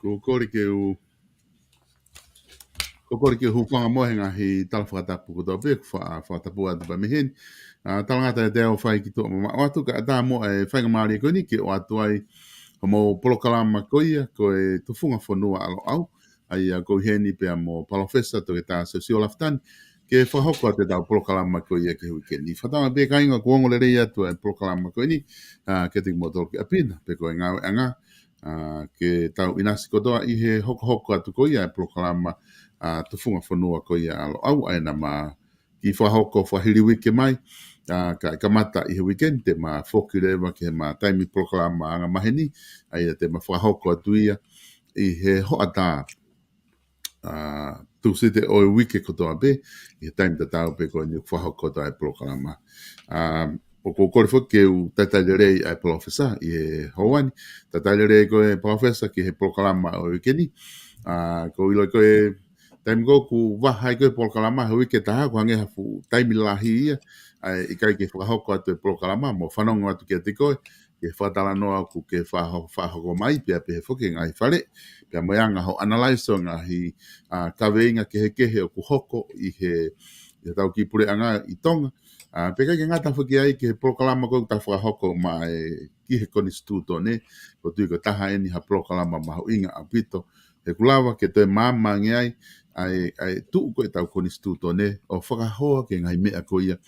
Ko ke hupanga mohenga hi tal whakatapu ko tō pēk whakatapu atu pa mihen. Talangata te au whai ki tō mama watu ka ata mo e whainga maari ko ni ke o atu ai mo polokalama ko ia ko e tufunga whanua alo au. Ai ko heni pe mo palofesa to ke tā sosio laftani. Ke whahoko te tau polokalama ko ia ke hui ke ni. Whatanga pe kainga ko ongo le rei atu e polokalama ko ni. Ke te mo tō ke apina pe ko e ngau e ngā. Ke tau inasi kotoa i he hoko atu ko ia e polokalama tufunga whanua ko ia alo au ai na ma ki whahoko whahiri wike mai ka kamata i he weekend te ma whoki rewa ke ma taimi polokalama anga maheni ai te ma whahoko atu ia i he hoata tu site o wike kotoa be i he taimi tatau pe ko ni whahoko to ai polokalama o ko kore whoke u tatalerei ai professor i he hawani tatalerei ko e professor ki he polokalama o wikeni ko ilo ko e taimi go ku wahai koe polokalama hui ke taha ko hange hafu taimi lahi ia i kai ke whakahoko atu e polokalama mo whanongo atu ke te koe ke whatala noa ku ke whahoko mai pia pe he whuke ngai whare pia moyanga ho analyse o ngahi kaweinga ke he kehe o ku hoko i he tau ki pure anga i tonga pe kai ke ngata whuke ai ke polokalama koe ta whakahoko mai ki he konistuto ne ko tui ko taha eni ha polokalama maho inga apito he kulawa ke toi mama ngai ai tu ko tau konistuto ne o whakahoa ke ngai mea ko ia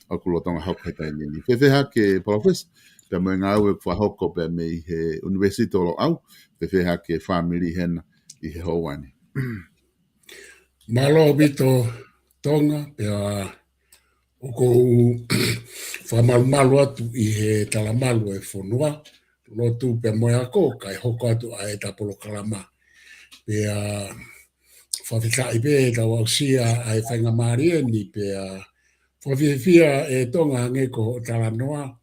o kulotonga haukai tai ni. Whewheha ke professor pe mo ngā ue whahoko pe me i he university o au whewheha ke family hena i he hauani. Malo bito tonga pe o ko whamalu atu i he talamalu e whonua lotu pe mo ako kai hoko atu a e ta polokalama pe whawhika i pe tau au sia ai whainga maari e ni pe whawhia e tonga hange ko talanoa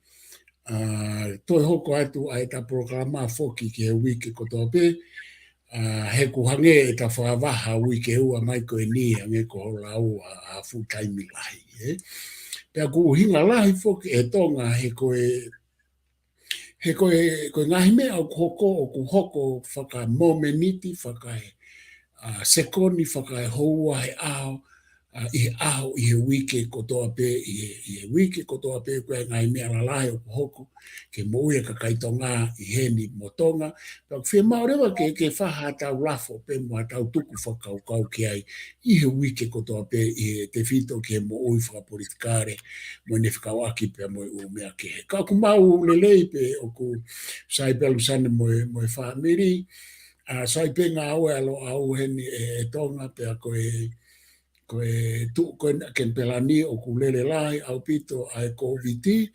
toi hoko atu ai ta polokalama whoki ki he wiki ko tō pe he ku hange e ta whaawaha wiki ua mai ko e ni hange ko holau a full time lahi pe ku hinga lahi whoki e tonga he koe ngahi mea o ku hoko whaka momeniti whaka sekoni whakai houa he ao i he wiki kotoa pe i he wiki kotoa pe koe ngai mea lalai o hoko ke moia ka kaitonga i heni motonga pa whi maurewa ke whaha tau lafo pe mua tau tuku whakau kau ki ai i he wiki kotoa pe i he te whito ke mo ui whakapolitikare mo ne whakawaki pe mo u mea ke he ka kumau lelei pe o ku sai pelu sane mo whamiri sai pe ngā aue alo au heni e tonga pe a koe ken pelani o kulele lai au pito ai COVID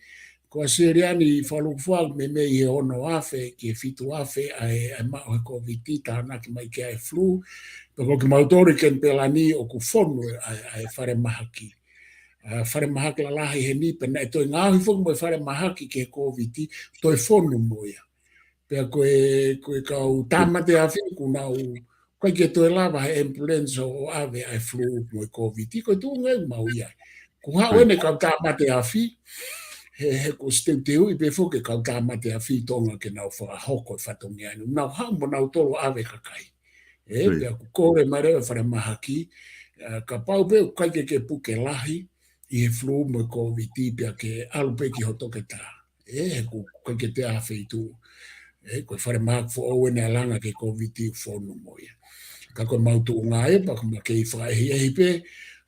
ko seriani falufal me i ono afe ki fitu afe ai ma o COVID ta na ki mai ki ai flu pe ko ki mautori ken pelani o ku fonu ai fare mahaki la lahi he ni pe na to ngā hi fo mo fare mahaki ke COVID to fonu moia pe koe kau tamate afi kuna u koe ke toe lava he influenza o ave ai flu mo COVID ko tu ngai mau ia ku ha wene kau tamate afi he ko steu i pe fo ke kau tamate afi tonga ke nau fa hoko fatongia no nau ha mo nau tolo ave kakai pe ku kore mare fare mahaki ka pau pe kai ke puke lahi i flu mo COVID pe ke alpe ki hotoke ta ku kai ke te afi tu koe whare mak fo owe ne alanga ke COVID whonu moia. Ka koe mautu unga e, pa kuma kei whaehi ehi pe,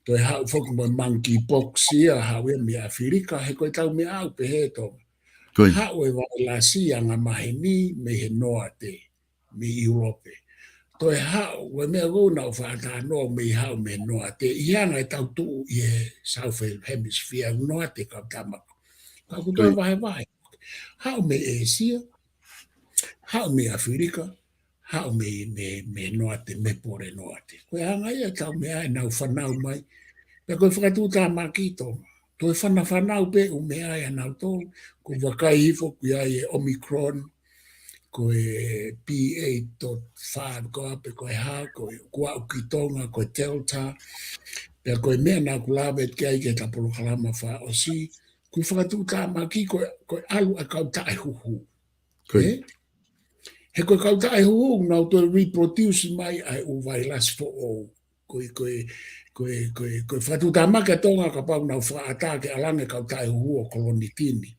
toi hau whoku mo monkeypox ia hau e mea Afrika, he koe tau mea au pe he tonga. Hau e wai la si anga mahe ni me he noa te, me Europe. Toi hau, we mea gona o whaata noa me hau me noa te, ianga e tau tuu i he South Hemisphere, noa te kau tamako. Ka kutoi vahe. Hau me Asia, hau me Afrika, hau me noate, me pore noate. Koe hanga ia tau mea e nau whanau mai. Pe koe whakatūtā makito. Toi whanau pe u mea e nau tō. Ko wakai hifo kui ai e Omicron. Koe P8.5 koa pe koe ha. Koe kua ukitonga, koe Delta. Pe koe mea nau kulawe ke ai ke ta polokalama wha o si. Koe whakatūtā maki koe alu a kau tae huhu. He koe kauta e huung nau to reproduce mai ai u vai las fo o koe whatutamake tonga ka pau nau whaata ke alange kauta e huo kolonitini.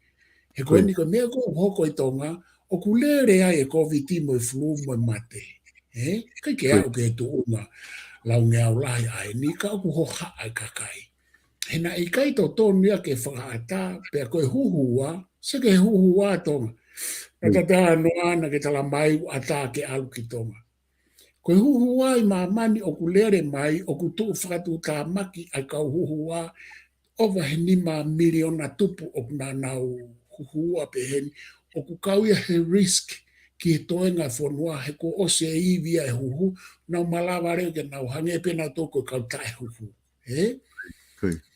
He koe ni koe mea koe hoko i tonga o kulere ai e COVID mo e flu mo e mate. Kai ke au ke tu unga lau ngea ulai ai ni ka aku hoha ai kakai. He na i kai to tonu ia ke whaata pe koe huhua se ke huhua tonga. Na tata noana ke tala mai ata ke alu ki tonga. Koe huhua i mamani o kulere mai o kutu whakatu tā maki ai kau huhua over he nima miliona tupu o kuna nau huhua pe heni o kukau ia he risk ki he toenga whanua he ko ose e iwi ai huhu nau malawa reo ke nau hange pe nau toko kau tae huhu.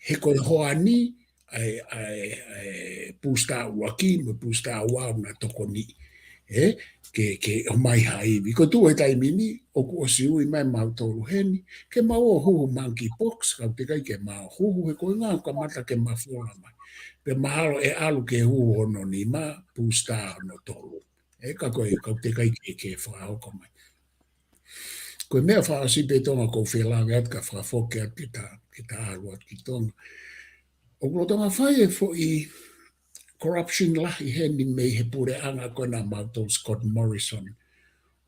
He koe hoani ai pusta uaki mo pusta uau na toko ni. Ke o mai haiwi. Ko tu e taimini, o ku o siui mai mau toru heni, ke mau o huhu monkeypox, kau te kai ke mau huhu, he koe ngā ka mata ke mawhora mai. Pe mahalo e alu ke huhu ono ni ma, pusta ono toru. Ka koe, kau te kai ke whaoko mai. Koe mea whaasi pe tonga kou whelanga at ka whafoke at ki ta alu at ki tonga. O kuro tonga whai e fo i corruption lahi heni mei he pure anga kona mautou Scott Morrison.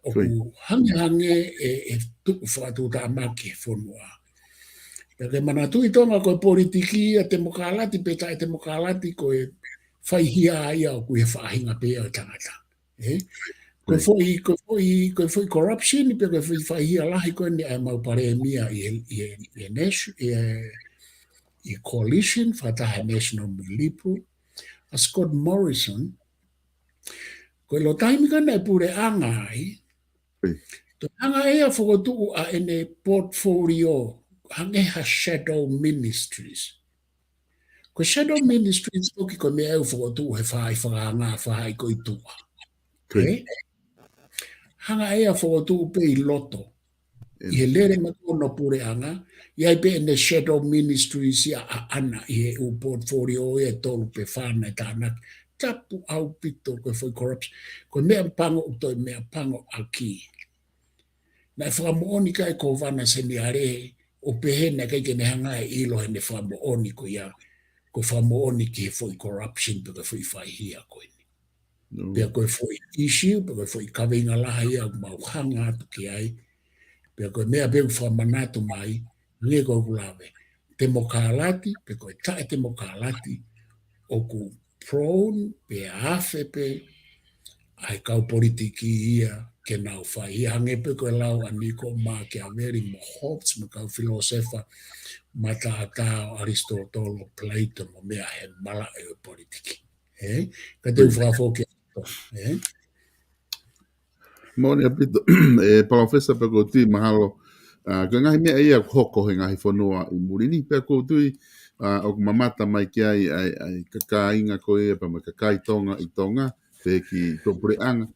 O ku hange e tuku whatu ta maki whonua. Peke mana tui tonga koe politiki a te mokalati, peta e te mokalati koe whaihia ia o kuhe whahinga pea o tangata. Koe foi corruption, pe koe foi whaihia lahi koe ni ai mau pare mia i coalition, whataha National Milipu, a Scott Morrison, koe lo taimi kana e pure anga ai, to anga ea whakotuu a ene portfolio, hangeha Shadow Ministries. Koe Shadow Ministries toki koe mea eu whakotuu he whai whanga whai koe tua. Hanga ea whakotuu pe i loto. I he lere makono pure anga, iai pe ene Shadow Ministries ia a ana i he u portfolio e tolu pe whana e tānak. Tapu au pito koe foi corruption. Koe mea pango utoi mea pango au ki. Na e whakamooni kai ko vana seni are o pehena kai ke nehanga e ilo he ne whakamooni ko ia. Ko whakamooni ki he foi corruption pe koe foi whaihia koe ni. Pea koe foi issue, pe koe foi kawinga laha ia mau hanga atu ki ai. Pea koe mea beu whamanatu mai, nge koe kulawe. Te mokalati, pe koe tae te mokalati, o ku prone, pe afe pe, ai kau politiki ia, ke nau whai. Hange pe koe lau aniko ma ke a veri mo hops, me kau filosefa, mata atao Aristotolo, Plato, mo mea he mala e politiki. Ka te uwhafoke. Mone apito, professor pe ko tui mahalo, ka ngahi mea ia hoko he ngahi whanua i murini, pe ko tui, o mamata mai ki ai kakainga ko ia, pa mai kakai tonga i tonga, pe ki topure anga.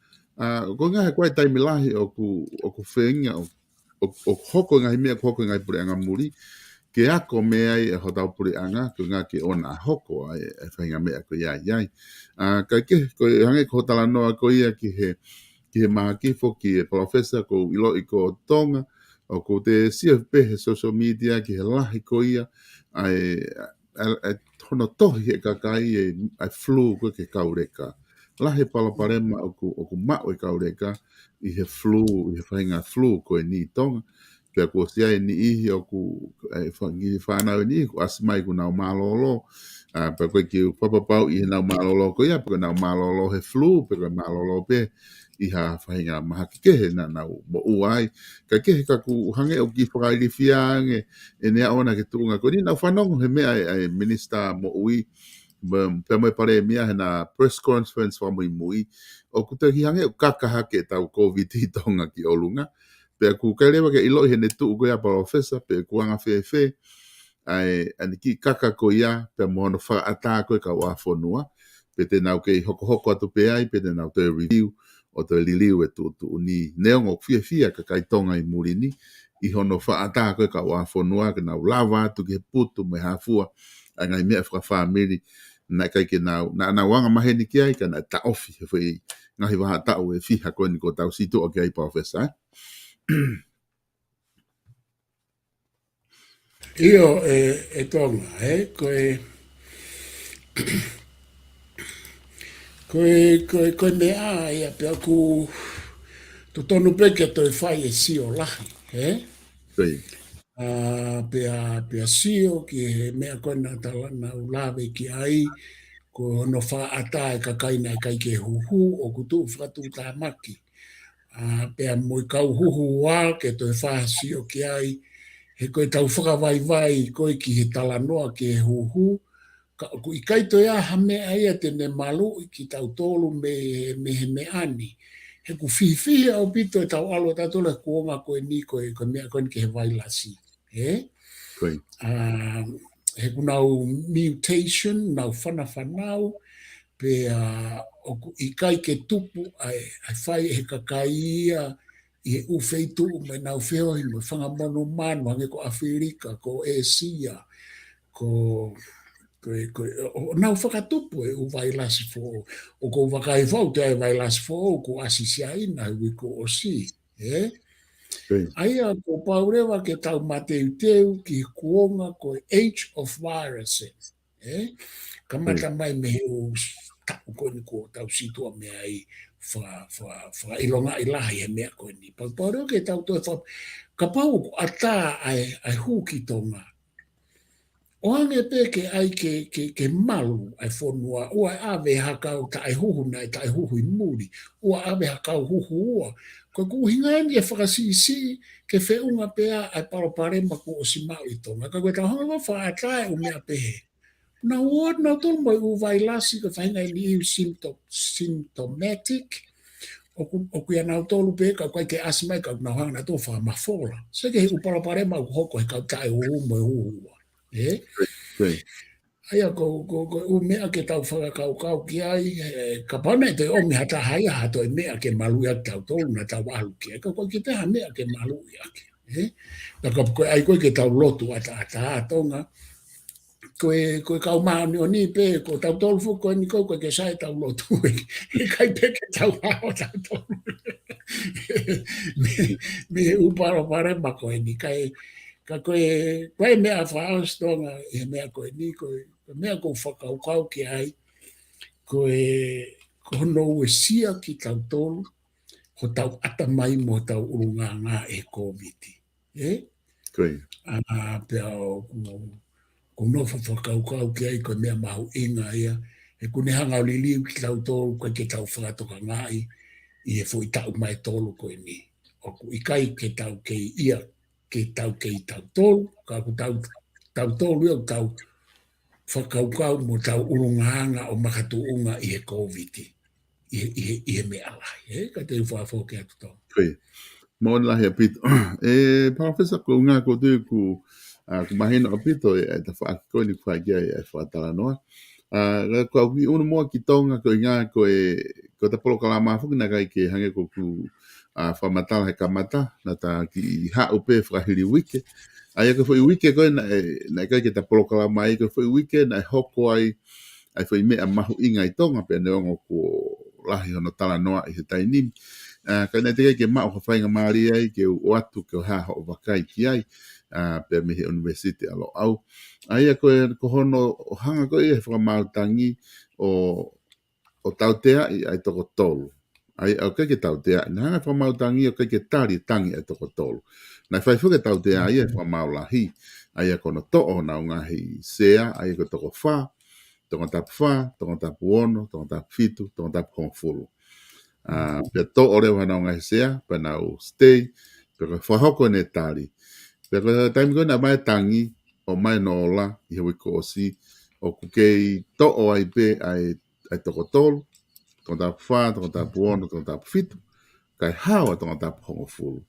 Ko ngahi koe taimi lahi o ku whenga, o hoko ngahi mea hoko ngahi pure anga muri, ke ako mea i e hotau pure anga, ko ngā ke ona hoko ai e whainga mea ko iai. Kai ke, ko hange ko hotala noa ko ia ki he maha kifo ki e professor ko ilo i ko tonga, o ko te CFP he social media ki he lahi ko ia, ai tono tohi he kakai ai flu ko ke kaureka. Lahi palaparema o ku mao i kaureka i he flu, i he whainga flu ko e ni tonga, pia ko sia e ni ihi o ku whanau ni ku asimai ku nau malolo, pa koe ki papapau i he nau malolo ko ia, pa koe nau malolo he flu, pa koe malolo pe, i ha whahinga maha ki kehe na nau mo uai. Ka kehe ka ku hange o ki whakaili whiange e nea ona ke tuunga. Ko ni nau whanongo he mea ai minister mo ui, pia mai pare mea he na press conference wa mui mui. O ku te hange o kakaha ke tau COVID i tonga ki olunga. Pia ku kailewa ke ilo he ne tuu ko ia professor, pia kuanga whewhe, ai ki kaka ko ia, pia mohono whaata koe ka wāwhonua. Pia te nau ke hoko atu pe ai, pia te nau te review, o te liliu e tu ni neongo fia ka kai tonga i murini i hono whaata koe ka wāwhonua ke nau lava atu ke putu me hafua a ngai mea whakawhamiri na kai ke nau wanga maheni ki ai ka na ta ofi he whai ngahi waha tau e fiha koe ni ko tau situ o ke ai profesa. Io tonga, koe mea ia pe aku to tonu peke to e fai e sio lahi, Koe, Pea sio ki he mea koe na talana ulawe ki ai, ko no wha ata e kakaina e kai ke huhu o kutu whatu tā maki. Pea moi kau huhu wā ke to e wha sio ki ai, he koe tau whakawai koe ki he talanoa ki he huhu, ku i kaito ia ha mea ia tene malu i ki tau tolu me he me ani. He ku whiwhi au pito e tau alo tatole kuonga koe ni koe mea koe ni ke he wailasi. koe, He ku nau mutation, nau whanawhanau, pe i kai ke tupu ai whai he kakaia i he uwheitu me nau wheo i mo whangamono manu hange ko Afrika, ko Asia, ko nau whakatupu e u wailasi fo o ko wakai whau te ai wailasi fo o ko asisia ina hui ko o si. koe, Aia ko paurewa ke tau mateu teu ki kuonga ko age of viruses. Kamata mai me o tau ko ni ko tau situa me ai fa ilonga ilahi he mea ko ni. Paurewa ke tau to ka pau ko ata ai huki tonga. O ange pe ke ai ke malu ai fonua, ua ave hakau ta ai huhu nai ta ai huhu i muri, ua ave hakau huhu ua. Ko ku hinga ni e whakasisi ke whiunga pea ai paroparema ku o si mau i tonga. Ka koe tau hanga wha atai o mea pehe. Na ua na tonu mai u vailasi ka whainga ni iu symptomatic, o ku ia nau tolu pe ka koe ke asmai ka na hanga na tō wha mafola. Se ke u paroparema ku hoko he kau tai huhu mo huhu ua. koe, Aia ko u mea ke tau whakakau ki ai, ka pana te o me hata haia hato e mea ke malu ia tau tolu na tau alu ki ai, ka koe ki teha mea ke malu ia ki. Na ka koe ai koe ke tau lotu ata atonga, koe kau maani o ni pe, ko tau tolu fu koe ni koe ke sai tau lotu e kai pe ke tau hao tau tolu. Me uparo pare ma koe ni kai, ka koe mea whaas tonga e mea koe ni koe mea ko whakaukau ki ai koe hono ue sia ki tau tolu ho tau ata mai mo tau urunga ngā e COVID. koe, Pea ko nofo whakaukau ki ai koe mea mahu inga ia e kune hanga o liliu ki tau tolu koe ke tau whakatoka ngai i e fo i tau mai tolu koe ni. O ku i kai ke tau ke ia ke tau tolu, ka ku tau tolu ia tau whakaukau mo tau urungaanga o makatuunga i he COVID i he mea lai. Ka te whawhau ke atu tau. koe. Mo lahi a pito. Professor ko ngā ko tu ku mahina a pito e ta whaakikoe ni whaakia e whaatara noa. Ko au ki unu moa ki tonga ko ngā ko ta polokalama whuki na kai ke hange ko ku whamatala he kamata na ta ki hau pe whakahiri wike. Ai ko foi wike ko na kai ke ta polokalama ai ko foi wike na hoko ai foi mea mahu inga i tonga pe neongo ko lahi hono tala noa i he tainimi. Ka nei te ke mao whawhainga maari ai ke o atu ke o haha o wakai ki ai pe me he university alo au. Ai ko hono o hanga ko i he whakamautangi o tautea i ai toko tolu. Ai au ke tautea, na hanga whakamautangi o ke tari tangi ai toko tolu. Nai whaifuke tautea ai e whamaulahi. Ai kono to'o na ungahi sea, ai ko toko wha, tonga tapu ono, tonga tapu fitu, tonga tapu hongfulu. Pe to ore wana ngai sea pe na stay pe ko whahoko ne tari pe ko time ko na mai tangi o mai no la i he ko si o kuke to o ai pe ai toko tolu tonga fa tonga puono tonga fitu kai hawa tonga tapu hongo fulu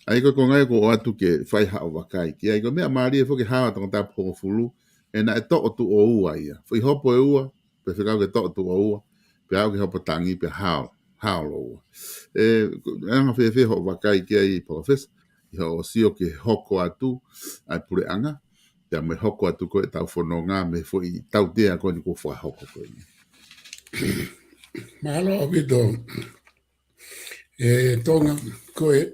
ai ko ngai ko atu ke fai ha o wakai ki ai ko me mari e fo ke hawa tonga tapu hongo fulu e na to o tu o ua ia foi hopo e ua pe fica ke to tu o ua pe au ke hopo tangi pe hawa halo anga fe ho wakai ke ai professor ho sio ke hoko atu ai pure anga te me hoko atu ko tau fononga me foi tau te ko ni ko fa hoko ko ni Mahalo Vito. Tonga koe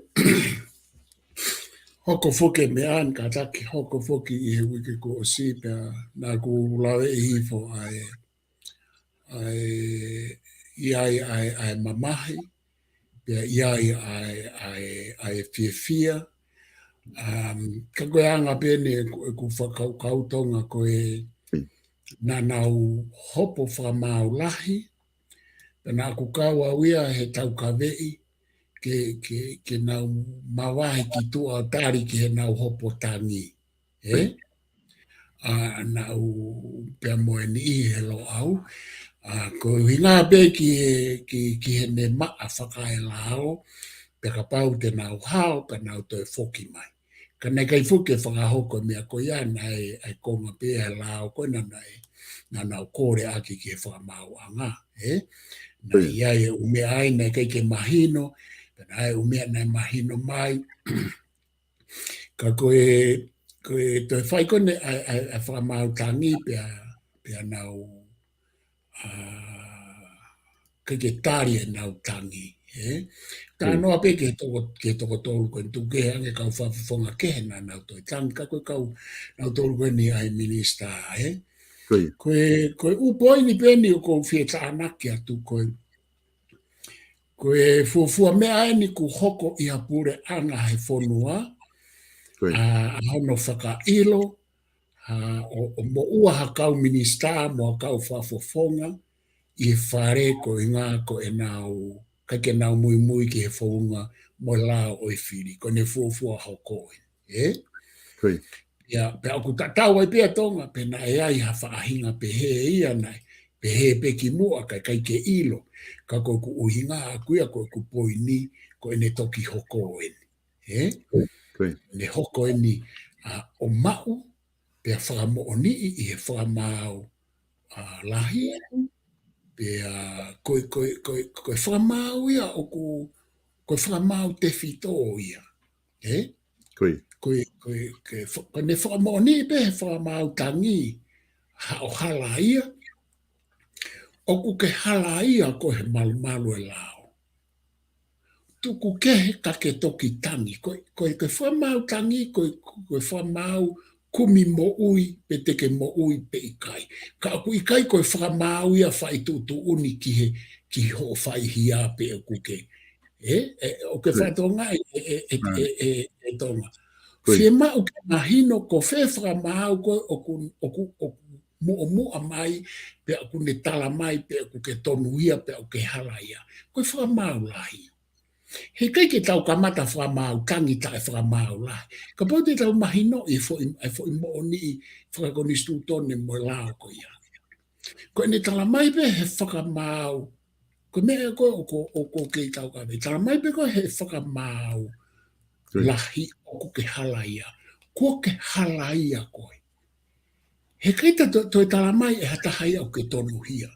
hoko foke me an ka taki hoko foke I he wiki ko o si pia na ku lawe I hifo ai mamahi pia ai fia ka koe anga pene ku whakau tonga koe na nau hopo whamau lahi na ku kaua wia he tau ka vei ke nau mawahi ki tua tari ki he nau hopo tangi. Nau pia moe ni I he lo au. Ko hinga pe ki he ne maa whakae lao, pe ka pau te nau hao, pe nau toi foki mai. Ka nei kai fuke whakahoko mea ko ian ai konga pe he lao, ko na nau kore aki ki he whakamau anga. Na iai e umea ai nei kai ke mahino, pena ai umea nei mahino mai, ka koe toi whai kone ai whakamau tangi pia nau kai ke tari e nau tangi. Tā noa pe ke toko tolu koe tu ke ange kau whawhonga ke he na nau toi tangi, ka koe kau nau tolu koe ni ai minista. Koe upoi ni peni o kou fie tānaki atu koe fuafua mea ai ni ku hoko I hapure anga he fonua, a hono whakailo, o mo ua hakau minista, mo hakau whafofonga, I he whare ko I ngā ko e nau, kake nau mui mui ki he whaunga mo lao o I whiri, ko ne fuafua hoko e. Ia, pe aku tatau ai pia tonga, pe na e ai ha whaahinga pe he ia nei, pe he pe ki mua kai ke ilo, ka koe ku uhinga a kuia koe ku poini, ko ne toki hoko e. Ne hoko e ni o mau, pe whakamo o ni I he whakamau lahi, pe koe whakamau ia o koe whakamau te whito ia. Koe ne whakamau ni pe he whakamau tangi, o hala ia, o ku ke hala ia ko he malu e lao. Tuku ke he kake toki tangi, koe whamau tangi, koe whamau kumi mo ui, pe teke mo ui pe ikai. Ka aku ikai koe whamau ia whai tutu uni ki ho whai hia pe o kuke. O ke whatonga e tonga. Whie mau ke mahino ko whe whamau koe o mua mai, pe aku ne tala mai, pe aku ke tonu ia, pe aku ke hala ia. Koe whamau lahi. He kai ke tau kamata whamau tangi ta e whamau lahi. Ka pau te tau mahino I fo I mo o ni whakakonistu tone mo lao ko ia. Ko ne tala mai pe he whakamau, ko mea koe o ko ke tau kame. Tala mai pe koe he whakamau lahi o ko ke hala ia. Ko ke hala ia koe. He kai ta toi tala mai e hatahai au ke tonu hia.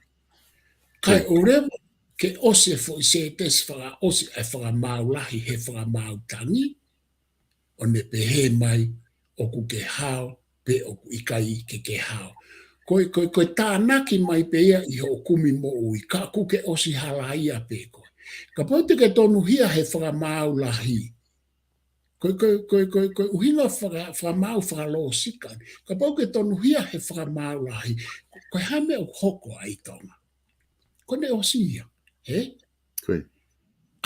Kai o rewa ke ose fo I se tes whaka ose e whakamau lahi he whakamau tangi, o ne pe he mai o ku ke hao, pe o ku ikai ke hao. Koe tānaki mai pe ia I ho kumi mo ui, ka ku ke osi hala ia pe koe. Ka pau te ke tonu hia he whakamau lahi. Koe uhinga whakamau whakalo sikan. Ka pau ke tonu hia he whakamau lahi. Koe hame o hoko ai tonga. Kone osi ia.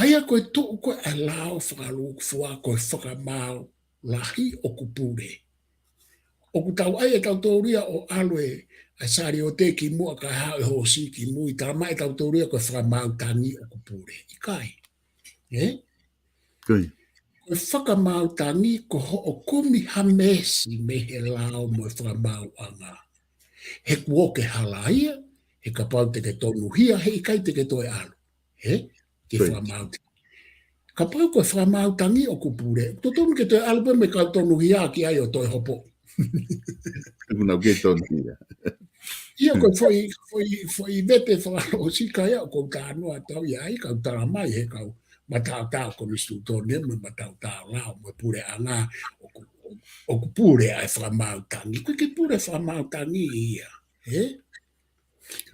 Aia koe tuu koe a lao whakaluk fua koe whakamau lahi o kupure. O ku tau ai e tau tauria o alwe a sari o te ki mua ka hao e hosi ki mui. Tā mai tau tauria koe whakamau tangi o kupure. Ikai. Koe whakamau tangi ko ho o kumi hamesi me he lao mo e whakamau anga. He kuoke halaia, he kapau te ke tonu hia, he ikai te ke toe alu. Ke whakamau tangi. Ka pau koe whamau tangi o kupure. Totonu ke toi alpe me kau tonu hia ki ai o toi hopo. Kuna ke tonu hia. Ia koe foi vete whakalo sika ia o kou tānoa tau ia ai kau tala mai he kau matau tau konistu tōne me matau tau lao me pure anga o kupure ai whamau tangi. Koe ke pure whamau tangi ia.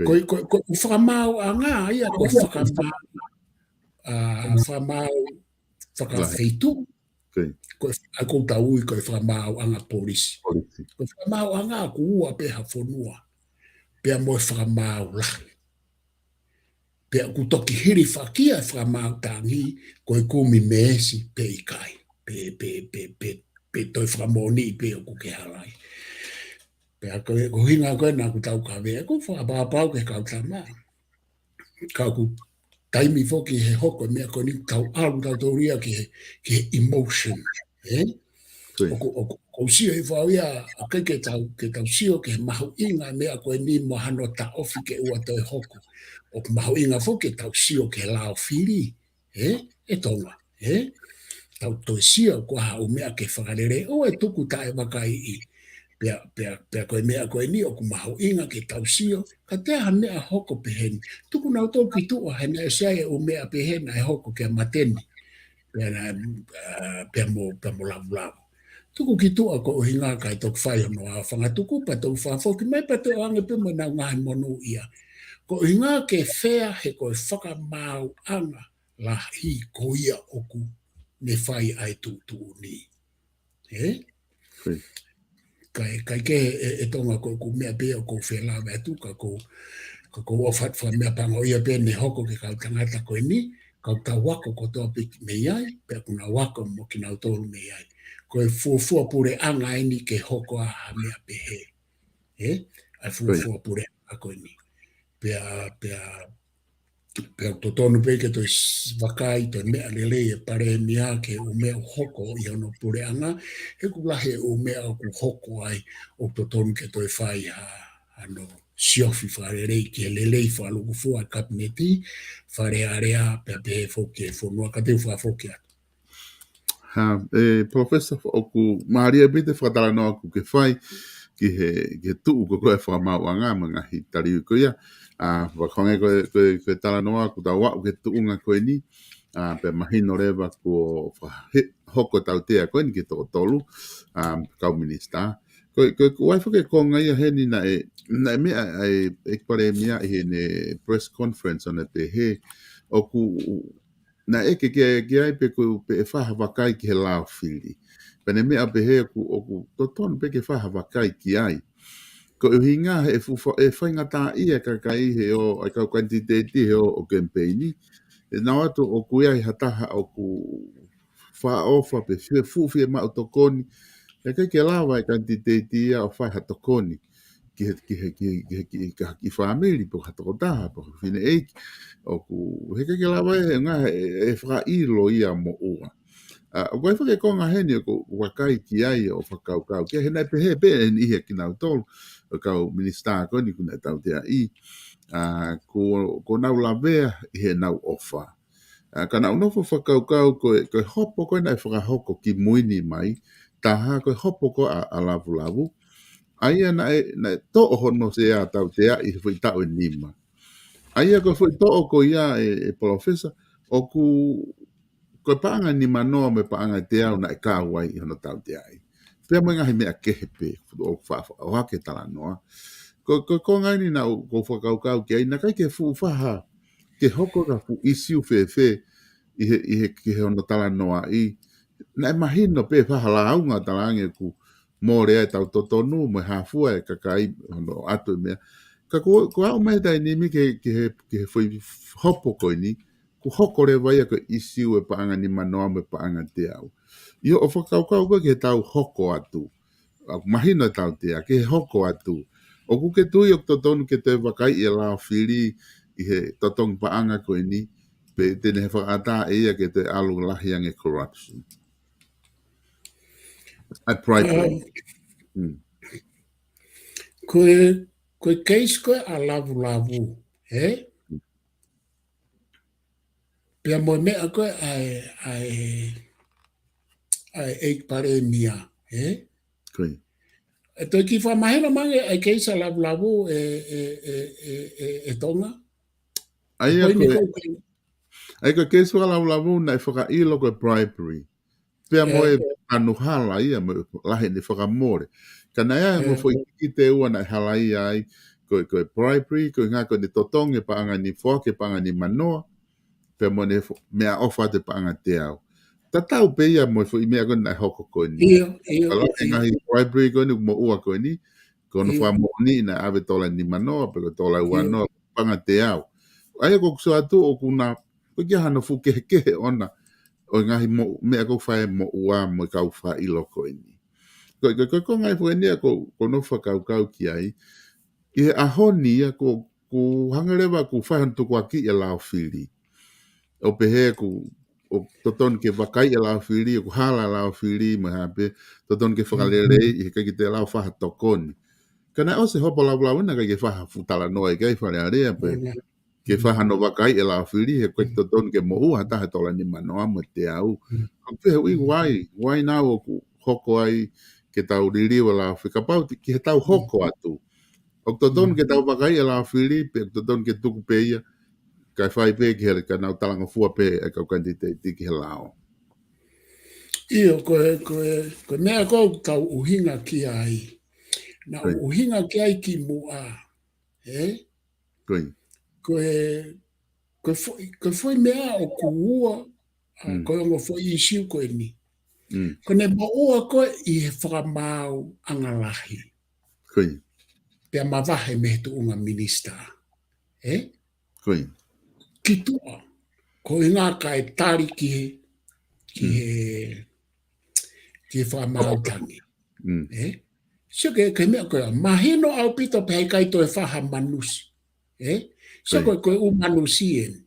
Ko whakamau a ngā ia, ko whakamau whakawhitu, ko taui ko whakamau a ngā polisi. Ko whakamau a ngā ku ua peha whonua, pea mo whakamau lahi. Pea ku toki hiri whakia whakamau tangi, ko kumi meesi pe i kai, pe toi whakamoni pe o ku ke harai. Pea ko hinga koe nā ku tau ka vea, ko whakapapau ke kau tama. Kau ku taimi foki he hoko mea ko ni tau alu tau tauria ke emotion. O sio i whauia a kai ke tau sio ke mahu inga mea koe ni mo hano ta ofi ke ua toi hoko. O mahu inga foki tau sio ke lao whiri. E tonga. Tau toi sio ko hau mea ke whakarere. O e tuku tae wakai i. Pea koe mea koe ni o ku mahu inga ke tau sio, ka teha mea hoko peheni. Tuku nau tau ki tua hena e sae o mea pehena e hoko ke mateni. Pea mo lavu lavu. Tuku ki tua ko o hinga kai tok whai hono a whangatuku pa tau whafoki, mai pa tau ange pima nau ngahi monu ia. Ko o hinga ke whea he koe whakamau anga la hi ko ia oku ne whai ai tu ni. Kai ke e tonga ko mea pea ko whela mea tu ka ko ofat wha mea pango ia pea ne hoko ke kau tangata koe ni, kau tau wako ko toa piki me iai, pea kuna wako mo ki nau tolu me iai. Koe fuafua pure anga ini ke hoko a mea pehe. Ai fuafua pure a koe ni. Pea to tonu pe ke toi wakai toi mea lele e pare mea ke o mea hoko i ano pure anga, he kulahe o mea o ku hoko ai o to tonu ke toi whai ano siofi whare rei ke lele i whaluku fua kabineti, whare area pea pehe foke whonua ka teu whafoke atu. Professor oku Maria bite whakatala no aku ke whai ki he tuu ko koe whakamau a ngā mga hi tari ko ia. Wakonge koe tala noa ku tau wau ke tuunga koe ni, pe mahino rewa ko hoko tau tea koe ni ke toko tolu, kau minista. Koe waifuke konga ia he ni na e mea e pare mea i he ne press conference on te he, oku na eke ke ai pe ko pe whaha wakai ki he lao whiri. Pene mea pe he oku totonu pe ke whaha wakai ki ai. Ko hinga e whainga tā ia kakai he o ai kau kantiteti he o campaigni. E nau atu o kuia i hataha o ku wha ofa pe fufi e mao tokoni. E kai ke lawa e kantiteti ia o whai hatokoni. Ki whamiri po hatokotaha po whine eiki. O ku he kai ke lawa e ngā e wha ilo ia mo ua. O koe whake konga heni o wakai ki ai o whakaukau. Kia hena pehe pe ni ia ki nau tolu. O kau minista ko ni kuna tau tea i. Ko nau lavea i he nau ofa. Ka nau nofo whakaukau koe hopo koe nai whakahoko ki muini mai. Taha koe hopo ko a lavu lavu. Aia na to hono se a tau tea i whi tau e nima. Aia koe whi to ko ia e professor. O koe paanga ni manoa me paanga te au na e kāwai i hono tau te ai. Pea mo ngahi mea kehepe o hake tala noa. Ko ngai ni na ko whakaukau ki ai, na kai ke whaha ke hoko ka fu isiu whewhe i he hono tala noa i. Na e mahino pe whaha launga tala ange ku mōre ai tau totonu mo hafua e kakai hono atu mea. Ka ko au mai tai nimi ke he hopo koe ni, ku hoko re vai ko isiu e paanga ni manoa me paanga te au. Io o whakaukau koe ke tau hoko atu. Mahino tau te a, ke hoko atu. O ku ke tui o totonu ke te wakai i lao whiri i he totonu paanga koe ni, pe tene he whakata e ia ke te alu lahiang e corruption. Ai bribery. Koe keis koe a lavu, he? Pea mo mea koe ai eik pare mia, he? Koe. E toi ki whamahena mange ai keis a lavu e tonga? Ai koe keis waka lavu na e whakailo koe bribery. Pea mo e anuhala ia me lahe ni whakamore. Ka na ea mo fo i te ua na hala ia ai, ko bribery, ko ngā ko ni totong e paanga ni whoke, paanga ni manoa, pe mo ne mea ofa te paanga te au. Ta tau pe ia mo i mea ko na hoko ko ni. Kala e ngahi bribery ko ni mo ua ko ni, ko no wha mo ni na ave tola ni manoa, pe ko tola uanoa, paanga te au. Aia ko kusua tu o kuna, ko kia hana fu kehe ona, o ngahi mo, mea ko whae mo ua mo kau wha ilo ko ni. Ko ngai fu enia ko no wha kau ki ai, i he ahoni ia ko hangarewa ku whahan tuku aki e lao whiri. O pehe ku o toton ke wakai e lao whiri, o ku hala lao whiri, ma hape, toton ke whakalere i he kai ki te lao whaha tokoni. Kana o se hopo lau ina kai ke whaha futala noa i kai whare area pe, ke whaha no wakai e lao whiri, he koe toton ke mohu hata he tola ni manoa mo te au. Ko pehe ui wai nā o ku hoko ai ke tau ririwa lao whikapau, ki he tau hoko atu. O toton ke tau wakai e lao whiri, pe toton ke tuku pe ia, kai whai pe ki here ka nau talanga fua pe e kau kanti te tiki he lao. Io, koe mea kou tau uhinga ki ai. Na uhinga ki ai ki mua. Koe foi mea o kuua, koe ongo foi isiu koe ni. Koe ne maua koe i he whakamau angalahi. Pea mawahe me tu unga minista. Ki tua, koe ngā kai tari ki he whakamau tangi. So ke mea koe, mahino au pito pe kai to e whaha manusi. So koe manusi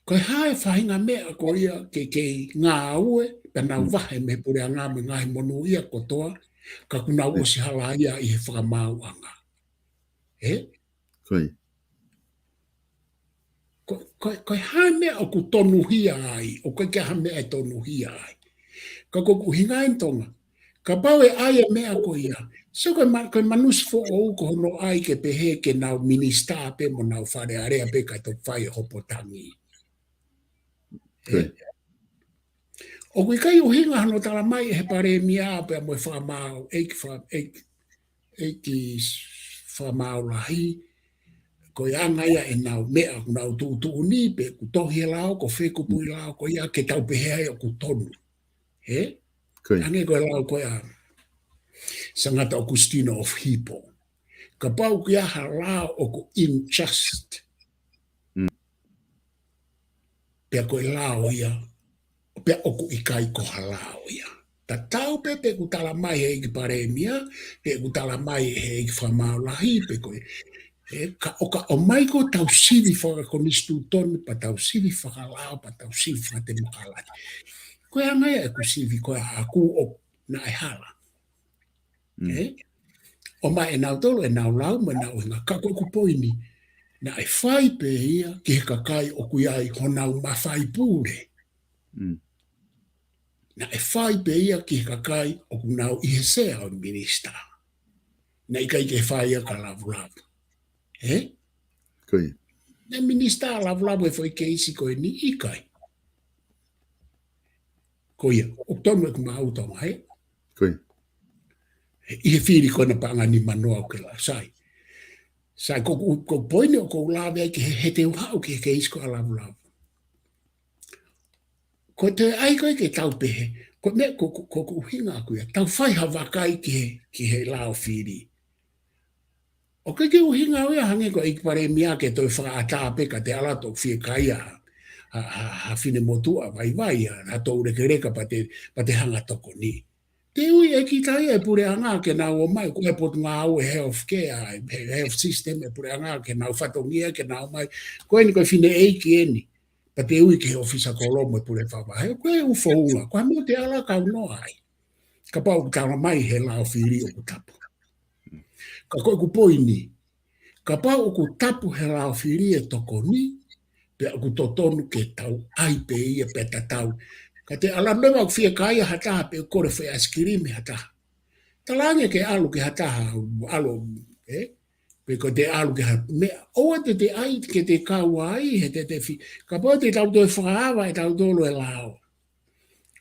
koe hae whahinga mea ko ia ke ngā aue, pe nau wahe me pure a ngā me ngahi monu ia kotoa, ka kuna usi hala ia i he whakamau anga. Koe hae mea o ku tonu hia ai, o koe kia ha mea e tonu hia ai. Ka koku hinga entonga, ka pau e aia mea ko ia. So koe manusi fo o ko hono ai ke pehe ke nau minista pe mo nau whare area pe kai to whai hopo tangi. O kui kai uhinga hano tala mai he pare mia pe mo whamau eiki whamau lahi ko anga ia e nau mea nau tu ni pe ku tohi lao ko wheku pui lao ko ia ke tau pehe o ku tonu. Ange ko lao ko ia sangata Augustino of Hippo. Ka pau ki aha lao o ku injust. Pe ko lao ia pe oku ikai ko halao ia. Ta tau pe ku tala mai he ki paremia, pe ku tala mai he ki whamau lahi, pe koe. O mai ko tau sivi whaka konistu tonu, pa tau sivi whakalao, pa tau sivi whate mukalani. Koe angai e ku sivi, koe aku o na e hala. O mai e nau tolo, e nau lau, ma nau hinga kako ku poini, na e whai pe ia, ki he kakai o kuiai honau mawhai pūre. Na e whai pe ia ki he kakai o kunau i he sea o minista. Na i kai ke whai ia ka lavu-lavu. Na minista lavu-lavu e whai ke isi koe ni i kai. Ko ia, o tonu e ku mahautonga, I he whiri koe na panga ni manoa o ke la, sai. Sai, ko poine o ko lawe ai ki he te uhau ki he ke isi koe lavu-lavu. Ko te ai koe ke tau pehe, ko me ko uhinga aku ia, tau whai hawakai ki he lao whiri. O ke uhinga au ia hange ko i pare mia ke toi whakaata peka te alato whie kaia ha whine motua vai ha tau reka pa te hanga toko ni. Te ui e ki tai e pure anga ke nau o mai, ko e potu ngā au e health care, health system e pure anga ke nau whatongia, ke nau mai, ko e ni koe whine eiki eni. Pa te ui ke ofisa kolomo e pure whawahe, koe e ufo unga, koe mo te ala kau noa ai. Ka pau tala mai he lao whiri o ku tapu. Ka koe ku poini, ka pau o ku tapu he lao whiri e toko ni, pe o ku totonu ke tau ai pe ia pe tatau. Ka te ala mewa ku whia kaia hataha pe kore whai askirimi hataha. Talange ke alu ke hataha, alu, pe ko te alu ke hataha. Me oa te ai ke te kaua ai he te whi. Ka pau te tau toi whaawa e tau tolo e lao.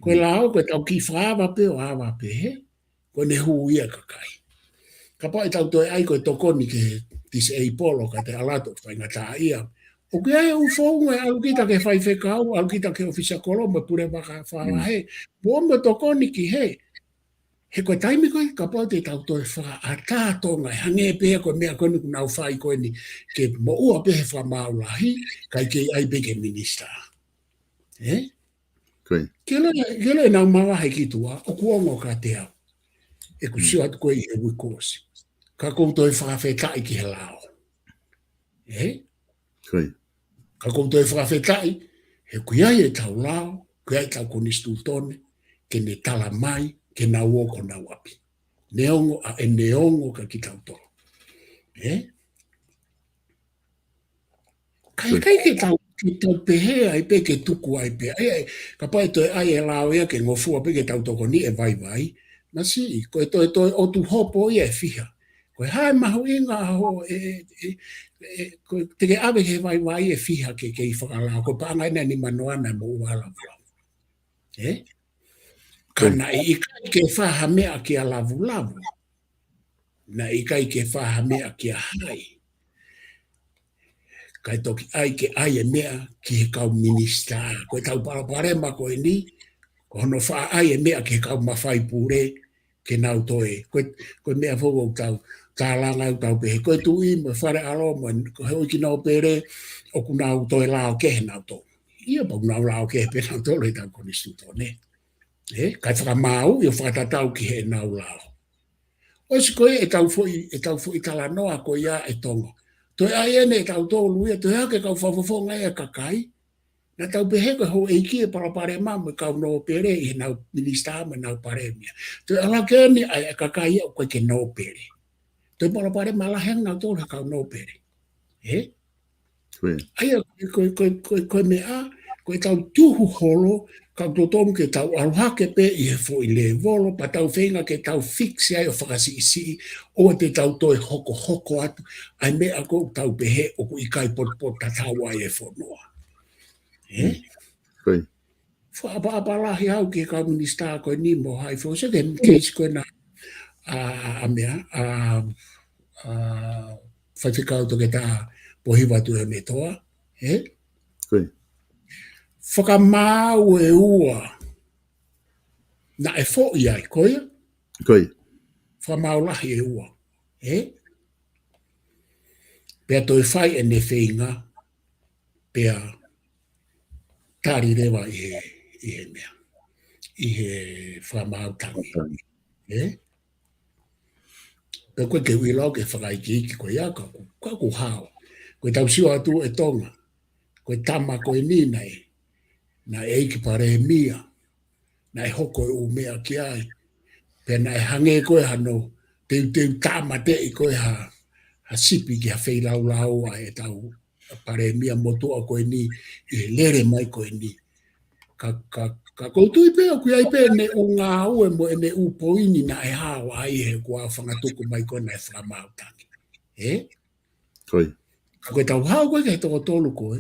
Koe lao, koe tau ki whaawa pe o awa pe he. Koe ne hu ia kakai. Kapa e tau toi ai koe tokoni ke tis e polo ka te alato whai ngata ia. O ke ai u whaunga au kita ke whai whekau, au kita ke ofisa koloma pure waka whawa he. Buomba tokoni ki he. He koe taimi koe ka pau te tau toi wha a tātonga e hange pēa koe mea koe nuku nau whai koe ni ke mo ua pehe wha maulahi kai ke ai peke minista. Kele nau mawahe ki tua o kuongo ka te au. E ku siwa tu koe i he wikosi. Ka koutou e whakawhetai ki he lao. Ka koutou e whakawhetai, he kuiai e tau lao, kuiai tau konistu tone, ke ne tala mai, ke na woko na wapi. Neongo a e neongo ka ki tau tolo. Kai ke tau pehe ai pe ke tuku ai pe. Ka pai toi ai e lao ia ke ngofua pe ke tau toko ni e vai vai. Na si, koe toi o tu hopo ia e fiha. Koe hae mahu inga ho koe teke awe he vai vai e fiha ke i whakalao. Koe paanga ina ni manoana mo uala vlau. Kana i kai ke whaha mea ki a lavu lavu. Na i kai ke whaha mea ki a hai. Kai toki ai ke ai e mea ki he kau minista. Koe tau paraparema koe ni, ko hono wha ai e mea ki he kau mawhai pure ke nau toe. Koe mea whoko tau tālanga u tau pehe. Koe tu i me whare alo mo, ko heo ki nau pere, o ku nau toe lao ke he nau to. Ia pa ku nau lao ke he pe nau to le tau konistu tone. Kai whakamau, i o whakatatau ki he nau lao. Osi koe e tau fo i tala noa ko ia e tongo. Toi ai ene e tau tōlu ia, toi hake kau whawhawhonga e kakai. Na tau peheko ho e kia parapare mamu kau no pere i nau minista me nau paremia. Toi ala keni ai e kakai o koe ke no pere. Toi parapare malaheng nau tōlu kau no pere. Ai koe mea, koe tau tuhu holo, kau totomu ke tau aluhake pe i he fo i le volo, pa tau whenga ke tau fiksi ai o whakasi isi, o te tau toi hoko atu, ai mea ko tau pehe o ku ikai pot tatau ai e whanua. Whaapa lahi hau ki kau minista koe ni mo hai fo, se ke keisi koe na a mea, whaitikau toke ta pohiwatu e me toa, whakamau e ua na e fo i ai koe whamau lahi e ua pea toi whai e ne whenga pea tari rewa i he mea i he whamau tangi pea koe ke uilau ke whakai ki koe ia kaku hao koe tau siwa atu e tonga koe tama koe ni nei na eiki pare mia, na e hoko e umea ki ai, pe na e hange koe hano, teu tama te i koe ha sipi ki ha wheilau lau a e tau pare mia motua koe ni, i lere mai koe ni. Ka koutu i pēo kui ai pē ne o ngā ue mo e ne upoini na e hawa ai he kua whangatuku mai koe na e whamautangi. Ka koe tau hao koe ke toko tolu koe,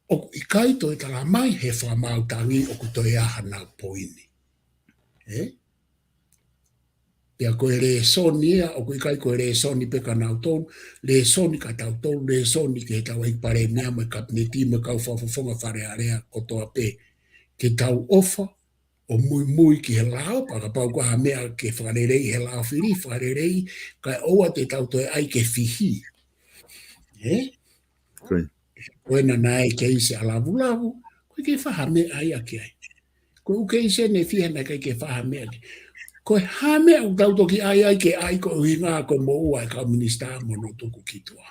o i kai toi tala mai he whamautangi o ku toi aha nau poini. Pea koe re soni ea, o ku i kai koe re soni peka nau tonu, re soni ka tau tonu, re soni ke tau eik pare mea me kapneti me kau whawhawhonga whare area o toa pē. Ke tau ofa, o mui ki he lao, paka pau kua ha mea ke whakarerei he lao whiri, whakarerei, kai oa te tau toi ai ke whihi. Koe na nae ke ise a lavu, koe ke whaha mea ai ake ai. Koe uke ise ne whiha na ke whaha mea ki. Koe ha mea u tau toki ai ke ai ko ui ngā koe mo ua e kau minista mono tuku ki tua.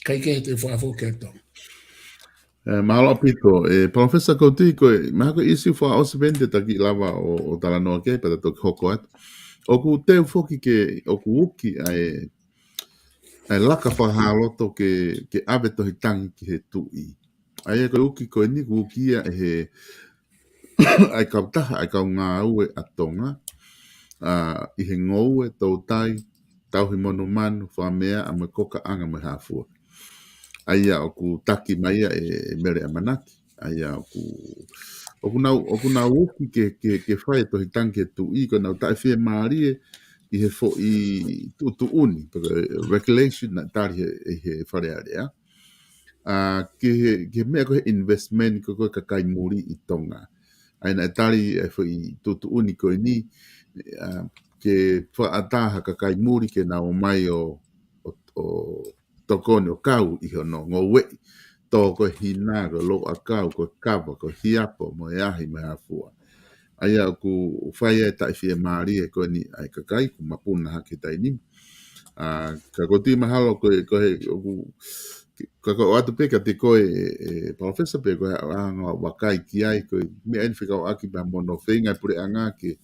Kai ke te whafo ke tong. Mahalo apito, Professor Kouti, koe, maha koe isi wha osipende taki lava o talanoa ke, pata toki hoko atu. Oku teu foki ke, oku uki ai laka whahaloto ke awe tohi tangi ki he tui. Ai koe uki koe ni ku ukia e he ai kautaha, ai kau ngā ue atonga, i he ngoue, tau tai, tau hi mono manu, whamea, a me koka anga me hafua. Aia o ku taki maia e mere amanaki, aia o ku o kuna uki ke fai to hitanke tu I ko na tai fie marie I he fo I tu uni porque regulation na tari he fare area ke me ko investment ko kai muri I tonga ai na tari fo I tu uni ko ni ke fa ata ka kai muri ke na o mai o tokone o kau I hono ngowe to ko hina ko lo akau ko kava ko hiapo mo yahi me afua aia ku fai e tai fie maari e ko ni ai kakai ku mapuna ha kita ini ka ko ti mahalo ko he ko atu pe ka te ko professor pe ko anga wakai ki ai ko me en fika o aki ba mono finga pure anga ke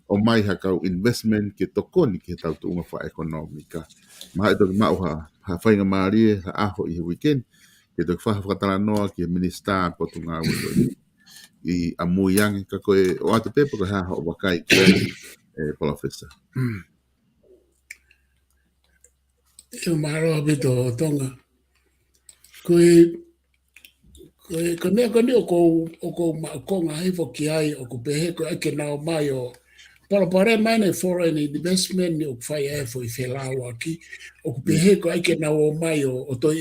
o mai ha ka investment ke tokoni ke tau tu nga fa economica ma to ma ha fai nga maari ha aho I weekend ke to fa tala no ke minister po tu nga I amuyang ka ko o atu pe ko ha o wakai ki professor Eu maro habito tonga. Ko me ko ma konga ai fo ki ai o ko pehe ko ake na o mai o pare mane foreign investment ni o fai e fo I felao aki o ko pehe ko ake na o mai o to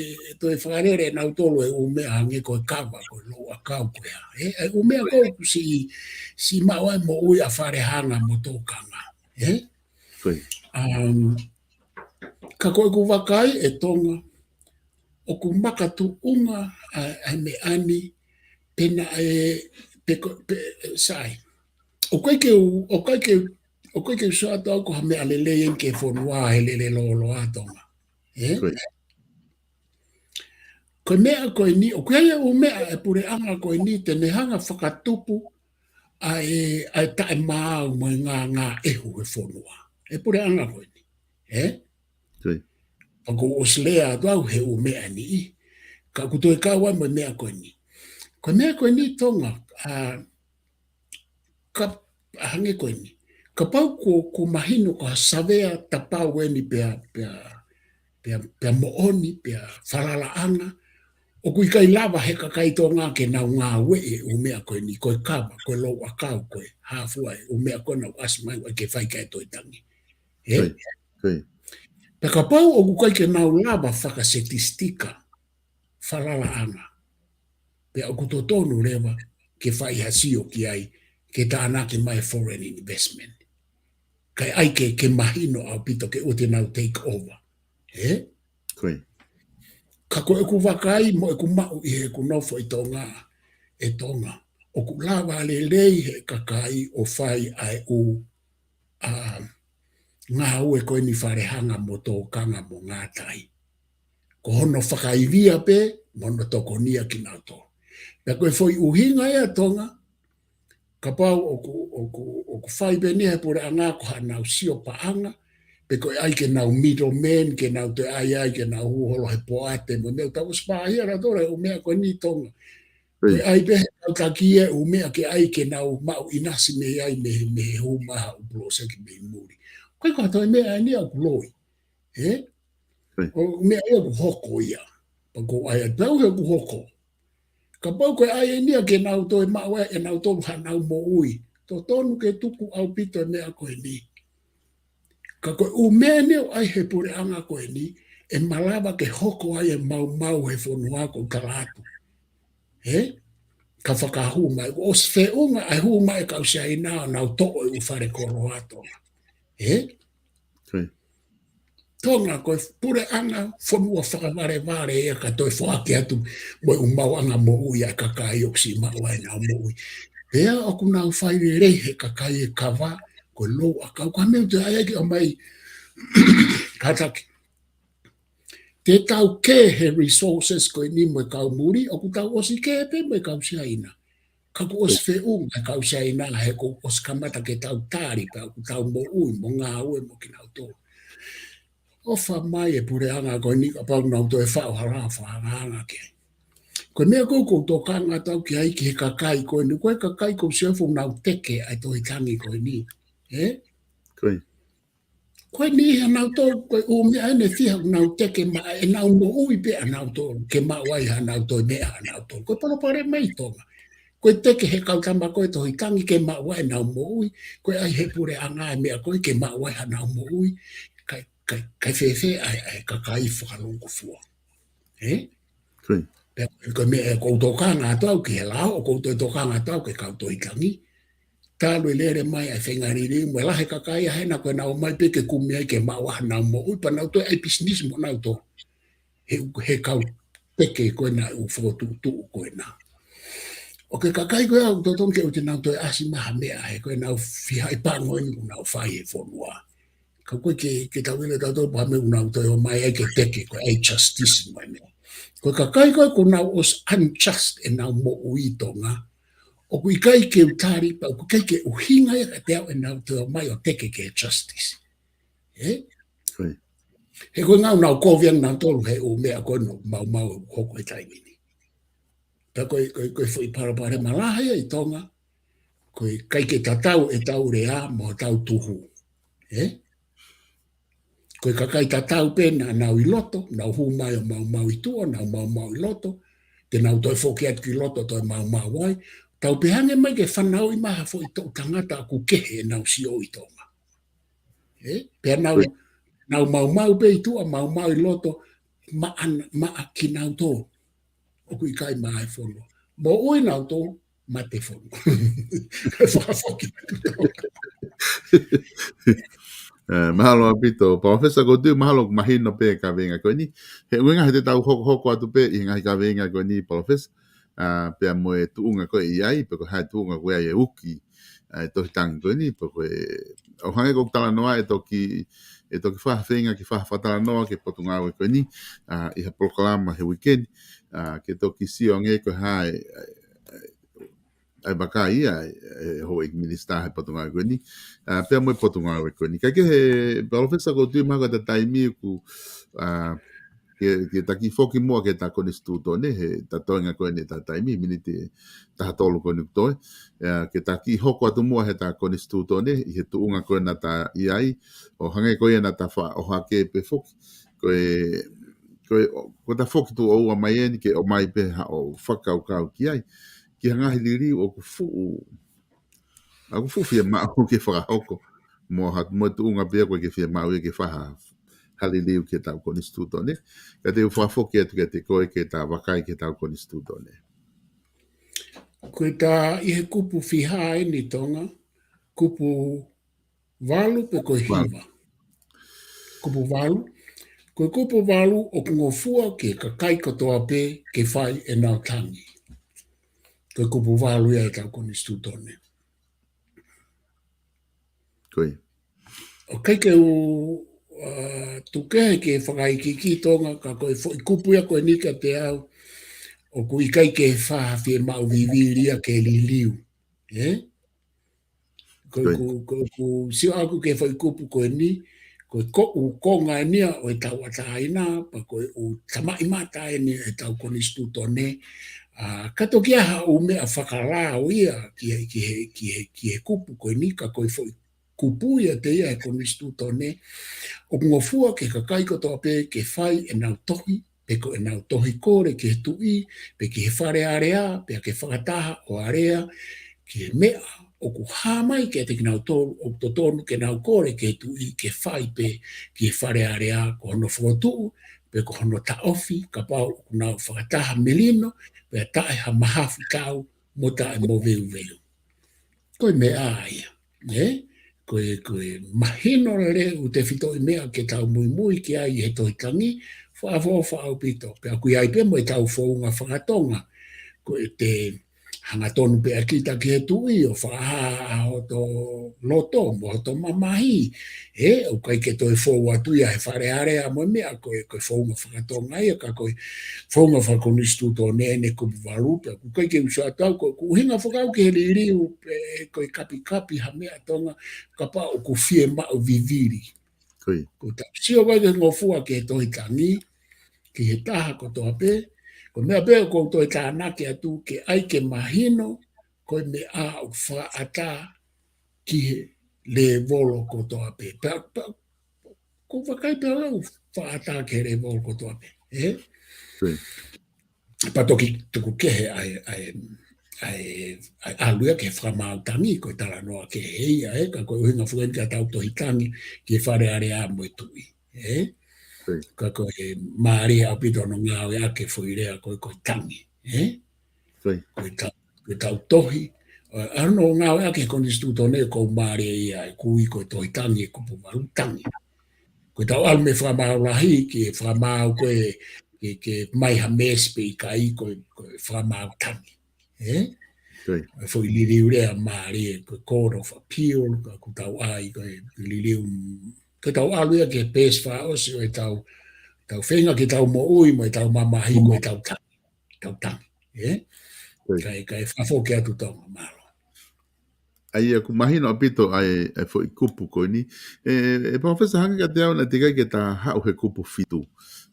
farere na o tolo e o me ange ko kava ko lo akau ko ya e o me ko si ma wa mo o ya fare hanga mo to kanga ka ko wakai e tonga o ku maka tu unga ai me ani pena sai o ke so ato ko me alele en ke fonua ele lo atonga ko me ko ni o ke o me e pure anga ko ni te ne hanga whakatupu ai ta ma mo nga e hu e fonua e pure anga ko ni Ako oslea do he o me ani ka kuto ka wa mo me ko ni tonga ka hange ko ni ka pau ko mahino ka savea ta pau ni pe mo oni pe farala anga o ku kai lava he ka kai tonga ke na nga we o me ko ni ko kaba ko lo wa ka ko ha fu o me ko na asma ke fai ka to tangi Pe ka pau o ku kai ke na lava faka statistika falala anga. Pe o ku tonu lewa ke fai hasio ki ai ke tāna ke mai foreign investment. Kai ai ke mahino au pito ke ute nau take over. Ka ko e ku wakai mo e ku mau I he ku nofo I tonga e tonga. O ku lava le lei he kakai o fai ai u ngā ue koe ni wharehanga mo tō kanga mo ngā tai. Ko hono whakaivia pe, mono toko nia ki nā tō. Pea koe foi uhinga ea tonga, ka pau o ku whai bene he pore anga ko hanau sio paanga, pe koe ai ke nau middleman, ke nau te ai ke nau huholo he poate, mo neu tau spahia ra tore o mea koe ni tonga. Koe ai pehe nau takie o mea ke ai ke nau mau inasi me ai me he humaha u blosa ki me muri. Koe katoa mea ni au kuloi. O mea e ku hoko ia. Pako ai atau he ku hoko. Ka pau koe ai ni ke nau toi maua e nau tonu hanau mo ui. To tonu ke tuku au pito mea koe ni. Ka koe u mea ni ai he pure anga koe ni e malava ke hoko ai e mau he whonua ko karatu. Ka whakahuma. O sve unga ai huma e kausia ina nau to'o u whare koro atonga. Tonga koe pure anga whonua whakaware e ka toi whaake atu mo umau anga mo ui a kakai oksi mau ai nau mo ui. Pea o ku nau whaire rei he kakai e kawa koe lo a kau ka meu te ai ki o mai kataki. Te tau ke he resources koe ni mo kau muri o ku tau osi ke pe mo kau sia ina. Ka ku os fe unga kau sia ina he ko os kamata ke tau tari pe o ku tau mo ui mo ngā ue mo ki nau tō. Ofa mai e pure anga koe ni ka pau nau to e whao harafa anga ke. Koe mea kou tō kanga tau ki ai ki he kakai koe ni koe kakai kou sefu nau teke ai tō hitangi koe ni. Koe ni he nau tō koe o mea ene whiha nau teke ma e nau mo ui pe a nau tō ke mau ai ha nau tō mea ha nau tō. Koe paro pare mei tonga. Koe teke he kautama koe tohi tangi ke mawai nau mo ui, koe ai he pure anga e mea koe ke mawai ha nau mo ui, kai fefe ai kakai whakalongo fua. Koe. Koe mea e koutou ka ngā tau ki he lao, o koutou to ka ngā tau ke kautoi tangi. Tālu e lere mai ai whengariri, mwe lahe kakai a hena koe nau mai peke kumia i ke mawai ha nau mo ui, pa nau toi ai business mo nau to. He kau peke koe na u whotu tu koe na. O ke kakai koe au totong ke o te nau toi asi maha mea he koe nau whiha i pāngo inu nau whai e whonua. Ka koe ke tawile tautou pa me unau toi o mai ai ke teke koe ai justice mai mea. Koe kakai koe ko nau os unjust e nau mo ui tonga. O kui kai ke utari pa o kui kai ke uhinga e ka te au e nau toi o mai o teke ke justice. Koe. He koe ngau nau koviang nau tolu he o mea koe no mau hoko e taimini. Ta koe fwoi parapare malahia i tonga, koe kai ke tatau e tau rea mo tau tuhu. Koe kakai tatau pena nau i loto, nau hu mai o mau i tua, nau mau i loto, te nau toi foki atu ki loto toi mau wai, tau pehange mai ke whanau i maha fo i tau tangata aku kehe e nau si o i tonga. Pea nau mau pe i tua, mau i loto, ma ki nau tō. O kui kai mai whono. Mo ui nau tō, ma te whono. Whakafoki atu tonga. Mahalo apito, Professor ko tu mahalo mahino pe ka venga ko ni. He wenga he te tau hoko atu pe i ngai ka venga ko ni Professor. Pe mo e tuunga ko i ai pe ko ha tuunga ko ai e uki. To tang ko ni pe ko o hange ko tala noa e toki fa venga ki fa tala noa ke potunga ko ni. I ha POLOKALAMA he weekend. Ke toki si o nge ko ha ai baka ia ho ik minister he potunga ko ni pe mo potunga ko ni ka ke he Professor ko tu ma ka taimi ku ke taki foki mo ke ta kon instituto ne he ta toinga ko ni ta taimi minite ta tolu ko ni to ke taki hoko atu mo he ta kon instituto ne he tuunga ko na ta iai o hange ko na ta fa o hake pe foki ko ta foki tu o mai ni ke o mai pe ha o whakau kau ki ai ki hanga hiliri o ku fu aku fu fia ma o ke whakahoko mo tuunga pia ko ke fia ma o ke whaha halili o ke tau kon instituto ne ka te whafoki atu ke te koe ke ta wakai ke tau kon instituto ne Koe ta i he kupu whiha e ni tonga, kupu walu pe koe hiva. Kupu walu. Koe kupu walu o ngofua ke kakai katoa pe ke whai e nau tangi. Koe kupu walu ia e tau kon instituto ne. koe O kai ke u tukehe ke whakaiki ki tonga ka koe kupu ia koe nika te au o kui kai ke whaha whie mau viviria ke liliu. Ko sio aku ke foi kupu ko ni ko ko nga ni o ta wata ina pa ko u tama imata ni e ta ko instituto ne ka to kia ha u me afakala o ia ki kupu ko ni ka ko foi kupu ia te ia ko instituto ne o ngofua ke ka kai ko to pe ke fai e na tohi pe ko e na tohi kore ke tui pe ke fare area pe ke whakataha o area ke mea o ku hamai ke te kinau tōru o to tonu ke nau kore ke tu i ke whai pe ki whare area ko hono whotu pe ko hono ta ofi ka pau ku nau whakataha melino pe tae ha mahafi kau mo tae mo veu veu. Koe me aia, koe mahino le u te whito i mea ke tau mui ki ai he toi tangi whaafo whaau pito pe aku iai pe mo e tau whaunga whakatonga koe te hanga tonu pe akita ki he tui o whaaha o to loto mo to mamahi o kai ke toi fōu atu ia he whare area mo mea koe whaunga whakatonga ia ka koe whaunga whakonistuto ne kupu warupe ku kai ke usua tau koe ku hinga whakau ke he ririu koe kapi ha mea tonga ka pa o ku fie mao viviri ko ta sio vai ke ngofua ke toi tangi ki he taha ko toa pe ko mea peo ko toi tānake atu ke ai ke mahino ko me a o whaata ki he le volo ko toa pe. Ko whakai peo lau whaata ke le volo ko toa pe. Pa toki tuku kehe ai alua ke whamautangi ko tala noa ke heia ka ko hinga fuenka ka tau tohitangi ke whare are a mo tui ka ko maari a pito no ngā o ake fuirea ko tangi ko tau tohi ano ngā o ake konstituto ne ko maari ia kui ko tohitangi ko pumarutangi ko tau alme whamaulahi ke whamau ke mai ha mespe i ka i ko whamautangi foi liliu rea maari ko Court of Appeal ko tau ai ko liliu ko tau alu ke pes fa o si o tau whenga ki tau mo ui mo tau mamahi ko tau tangi kai whafoke atu tonga malo ai ku mahino apito ai foi kupu ko ni professor hanga te au na te kai ke ta hau he kupu fitu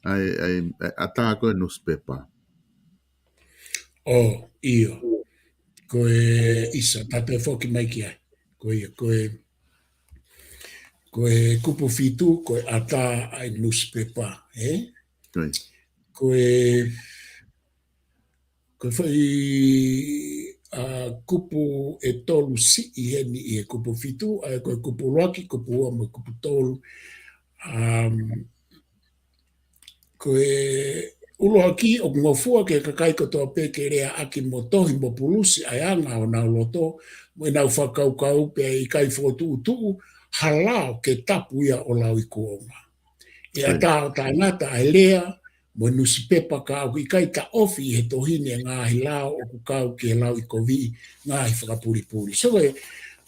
ai ata ko newspaper io ko isa tape foki mai ki ai ko kupu fitu ko ata ai newspaper ko foi kupu tolu si i heni i kupu fitu ko kupu roki kupu mo kupu tolu ko ulo aki o ngofua ke kakai ko to pe ke rea aki motohi mo pulusi ayanga o na loto mo na fakau kau pe i kai fotu tu halao ke tapu ia o lau i kuonga e ata ta ngata elea mo nusi pepa ka i kai ta ofi he tohine ngā hilao o kukau ke lau i kovi ngā hi whakapuri so e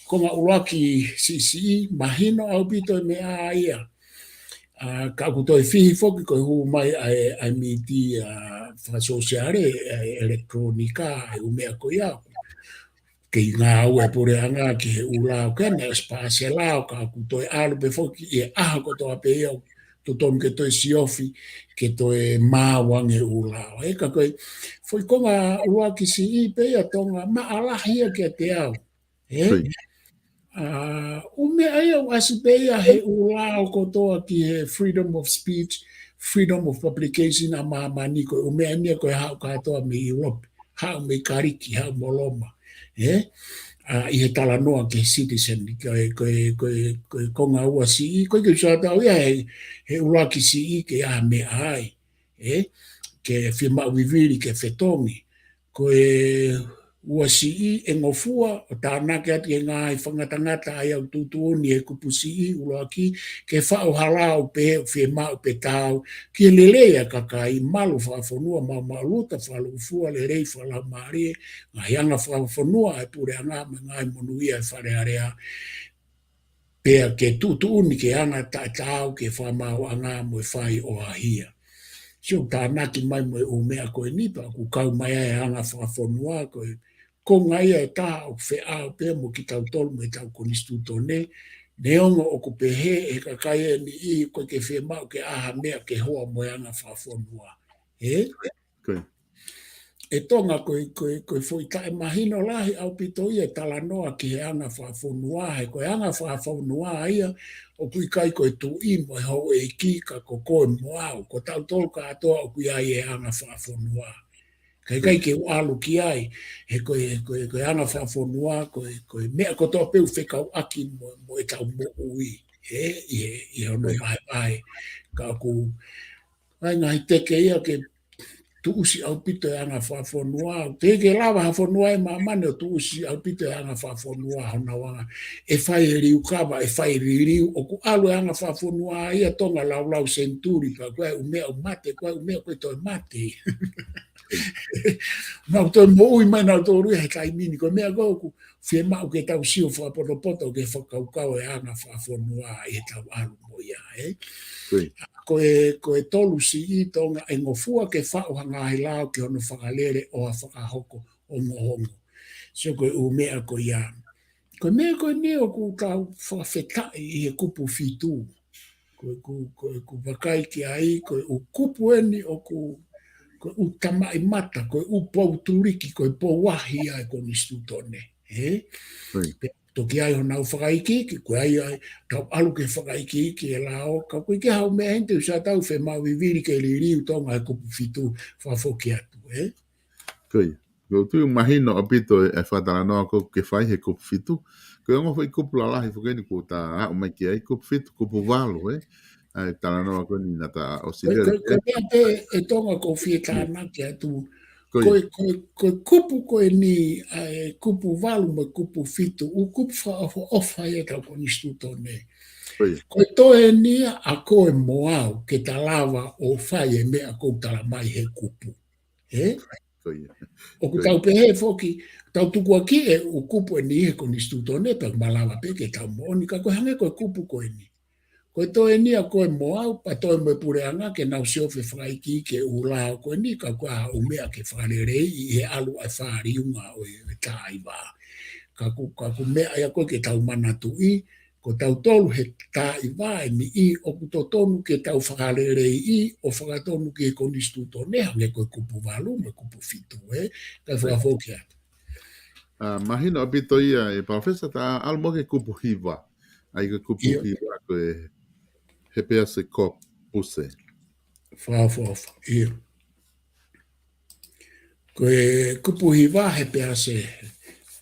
konga uloaki si mahino au pito me a ia ka kutoi fihi foki ko hu mai ai miti fa sociale electronica umea ko ia ke ngā ue pore anga ke ulao kene spase lao ka kutoi alu pe foki e aha ko toa pe iau to tom ke toi siofi ke toi mawange ulao ka koe foi konga uloaki si i pe ia tonga ma alahia ke te au ume ai au asipeia he ulao kotoa ki he freedom of speech, freedom of publication a maamani ko ume ania ko hau katoa me Europe, hau me kariki, hau moloma. I he tala noa ke citizen, ko konga ua si i, ko ke sata ia he ulao ki si i ke a me ai, ke whima uiviri ke whetongi, ko ua si i e ngofua o tānake ati e ngā i whangatangata ai au tutuoni e kupu si i uloa ki ke whao halau pe whi mau pe tau ki lelea kakai malu whaafonua mau maluta whalufua le rei whalau maare ngā hianga whaafonua e pure anga me ngai monuia e whare area pea ke tutuoni ke anga tau ke whamau anga mo e whai o ahia. Sio tānaki mai mo e umea koe nipa ku kau mai e anga whaafonua koe ko ngai e tā o whea o pēr mo ki tau tolu me tau konistuto ne ongo o ku pehe e kakai e ni i koe ke whea mau ke aha mea ke hoa mo e anga whaafonua. E tonga koe foi tae mahino lahi au pito ia tala noa ki he anga whaafonua he koe anga whaafonua ia o kui kai koe tu i mo e hau e ki ka ko koe mo au ko tau tolu ka atoa o kui ai e anga whaafonua. Kai ke alu ki ai he koe anga whaafonua koe mea ko toa peu whekau aki mo e tau mo ui i hono mai ka ku ai ngai teke ia ke tu usi au pito e anga whaafonua te ke lawa hafonua e mamane o tu usi au pito e anga whaafonua hona wanga e whai riu kawa e whai riu o ku alu e anga whaafonua ia tonga lau senturi pa koe umea o mate koe umea koe toi mate Nau toi mo ui mai nau tō rui he kai mini, ko mea kau ku whie mau ke tau sio whaapoto ke whakaukau e anga whaafonua e tau alu mo ia, Ko e tolu si i tonga e ngofua ke whao hanga he lao ke hono whakalere o a whakahoko o mohongo. So ko e umea ko ia. Ko mea ko ne o ku tau whawhetai i he kupu fitu. Ko wakai ki ai, ko u kupu eni o ku ko u tamai mata, ko u pou turiki, ko u pou wahi ai ko nistu tone. Toki ai ho nau whakaiki, ko ai tau alu ke whakaiki e lao, ka koe ke hau mea hente usa tau whe mau i viri ke li riu tonga e kupu fitu whafoki atu. Koe, Yo tu imagino apito e fatala no ko ke fai he kupu fitu. Ko ngo foi kupu la lahi fukeni ku ta o mai ki ai kupu fitu kupu valu ai tala no ko ni na ta auxiliar Ko mea pe e tonga ko fie tāna ki atu, ko ko kupu koe ni kupu walu ma kupu fitu, u kupu wha ofa e tau ko nistu tone. Ko toe nia a koe moau ke ta lava o whai e mea kou tala mai he kupu. O ku tau pehe foki, tau tukua ki e u kupu e ni he ko nistu tone, pe malawa pe ke tau mooni, ka koe hange koe kupu koe ni. Koe toe ni a koe moau, pa toe me pureanga ke nau siofe whaiki ke ula koe ni, ka koe a umea ke whakarerei i he alu ai whaariunga o e tāiwa. Ka ku mea ia koe ke tau manatu i, ko tau tolu he tāiwa e ni i, o ku to tonu ke tau whakarerei i, o whakatonu ke konistu to neha, nge koe kupu walu, me kupu fitu, ka whakafokia. Mahino apito ia e profesa ta almo ke kupu hiva, ai ke kupu hiva koe he pea se ko puse. Whaafofa, ia. Koe kupu hiva he pea se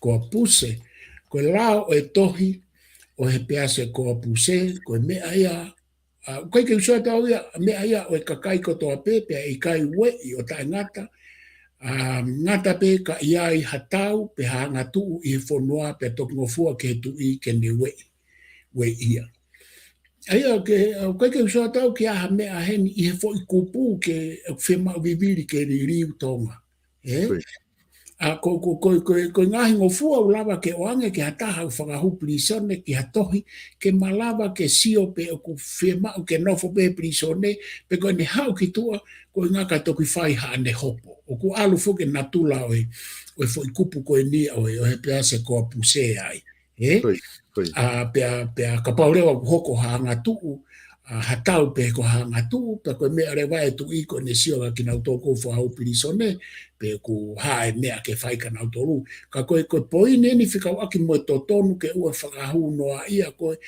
ko puse, koe lao e tohi o he pea se ko puse, koe mea ia, koe ke usua tau ia, mea ia o e kakai kotoa pepe, e kai wei o tae ngata, ngata pe ka iai hatau, pe hanga tuu i he whonua, pe tokingofua ke tu i ke ne wei ia. Aia, koe ke usua tau ki aha mea heni i he fo i kupu ke whema viviri ke riu tonga. Ko ngahi ngofua ulawa ke oange ke hataha u whakahu plisone ki hatohi ke malawa ke sio pe o ku whema o ke nofo pe plisone pe koe ne hau ki tua koe ngaka toki whai haa ne hopo. O ku alu fuke natula o e fo i kupu koe ni o he pea se koa puse ai. Pea ka paurewa hoko hanga tuu, hatau pe ko hanga tuu, pe koe mea rewa e tu iko ne sio ka kina utoko whahau pirisone, pe ku hae mea ke whaika na utoru. Ka koe poi neni whikau aki moe totonu ke ua whakahu noa ia koe,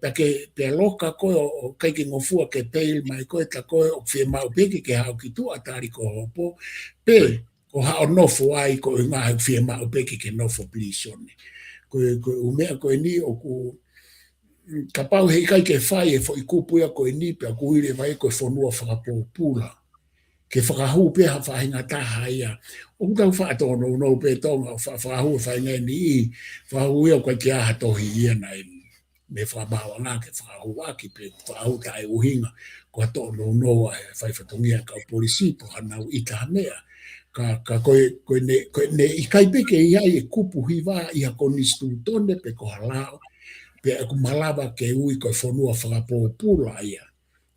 pe loka koe o kaiki ngofua ke peil mai koe, ta koe o whi mau peki ke hau ki tu atari ko hopo, pe ko hao nofo ai ko ngā whi mau peki ke nofo pirisone. Koe umea koe ni o ku ka pau hei kai ke whai e fo i kupuia koe ni pe a kuhire vai koe whonua whakapōpula. Ke whakahu pe ha whahinga taha ia. O kutau whaatono no pe tonga o whakahu e whainga ni i whahu ia koe ki aha tohi ia nai me whamawa ngā ke whakahu aki pe whahu tae uhinga ko atono no e whaifatongia kau polisi po hanau ita hanea. Ka koe ne i kaipeke ia e kupu hiva i a konistu tone pe ko halao, pe aku malawa ke ui koe whanua whakapōpula ia.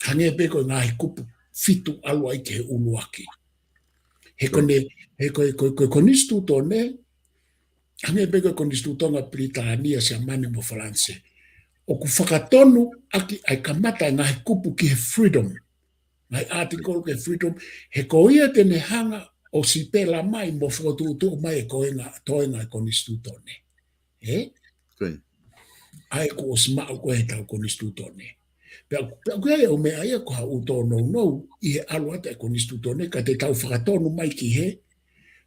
Hange pe koe ngahi kupu fitu alu ai ke uluaki. He koe konistu tone, hange pe koe konistu tonga Britania se mani mo Faranse. O ku whakatonu aki ai kamata ngahi kupu ki he freedom. Ngai article ke freedom, he koia tene hanga o si pela mai mo whakatutu mai e toenga e konistu tone. Ai ko o smau ko he tau konistu tone. Pea koe o mea ia ko ha uto no i he alu ata e konistu tone, ka te tau whakatonu mai ki he.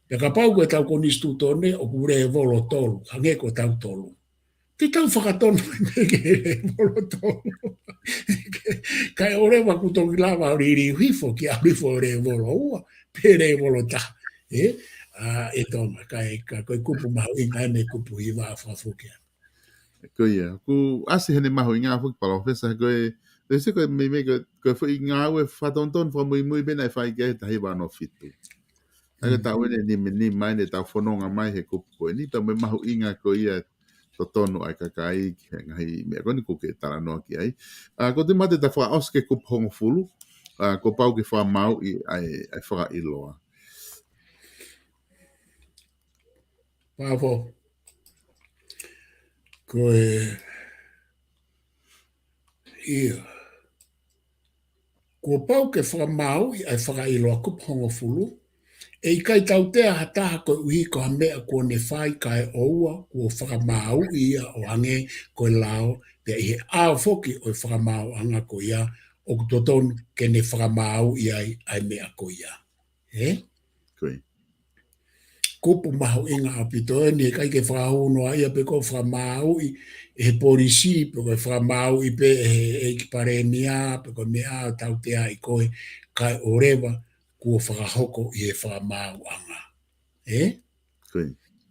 Pea ka pau koe tau konistu tone o kure e volo tolu, hange ko tau tolu. Te tau whakatonu mai ki he volo tolu. Kai ore wa kutongi lava o riri hifo ki a rifo re volo ua, pere volo ta. E tonga, kai kupu mahu inga ene kupu i waa whafukia. Koe ku asi hene mahu inga fuki pala ofesa koe, se koe me koe fu inga ue whatonton wha mui bena e whai ke tahi wano fitu. Aga tau ene ni mai ne tau whanonga mai he kupu koe ni, tau me mahu inga koe ia totono ai kakai ki ngahi mea koni ko ke tara noa ki ai. Ko te mate ta wha oske kupu hongo fulu, ko pau ke wha mau i ai whaka iloa. Pāwho. Koe ia. Ko pau ke whamau i ai whakailoa kupu hongo fulu, e i kai tau tea hataha koe uhi ko ha mea ko ne whai kai oua ko whakamau ia o hange koe lao, pia i he ao foki o whakamau anga ko ia, o kutotonu ke ne whakamau ia ai mea ko ia. kupu maho inga apito ni kai ke whahono ia pe ko whamau e polisi pe ko whamau i pe e ki pare mia pe ko mea tau te ai koe kai orewa kua whakahoko i e whamau anga.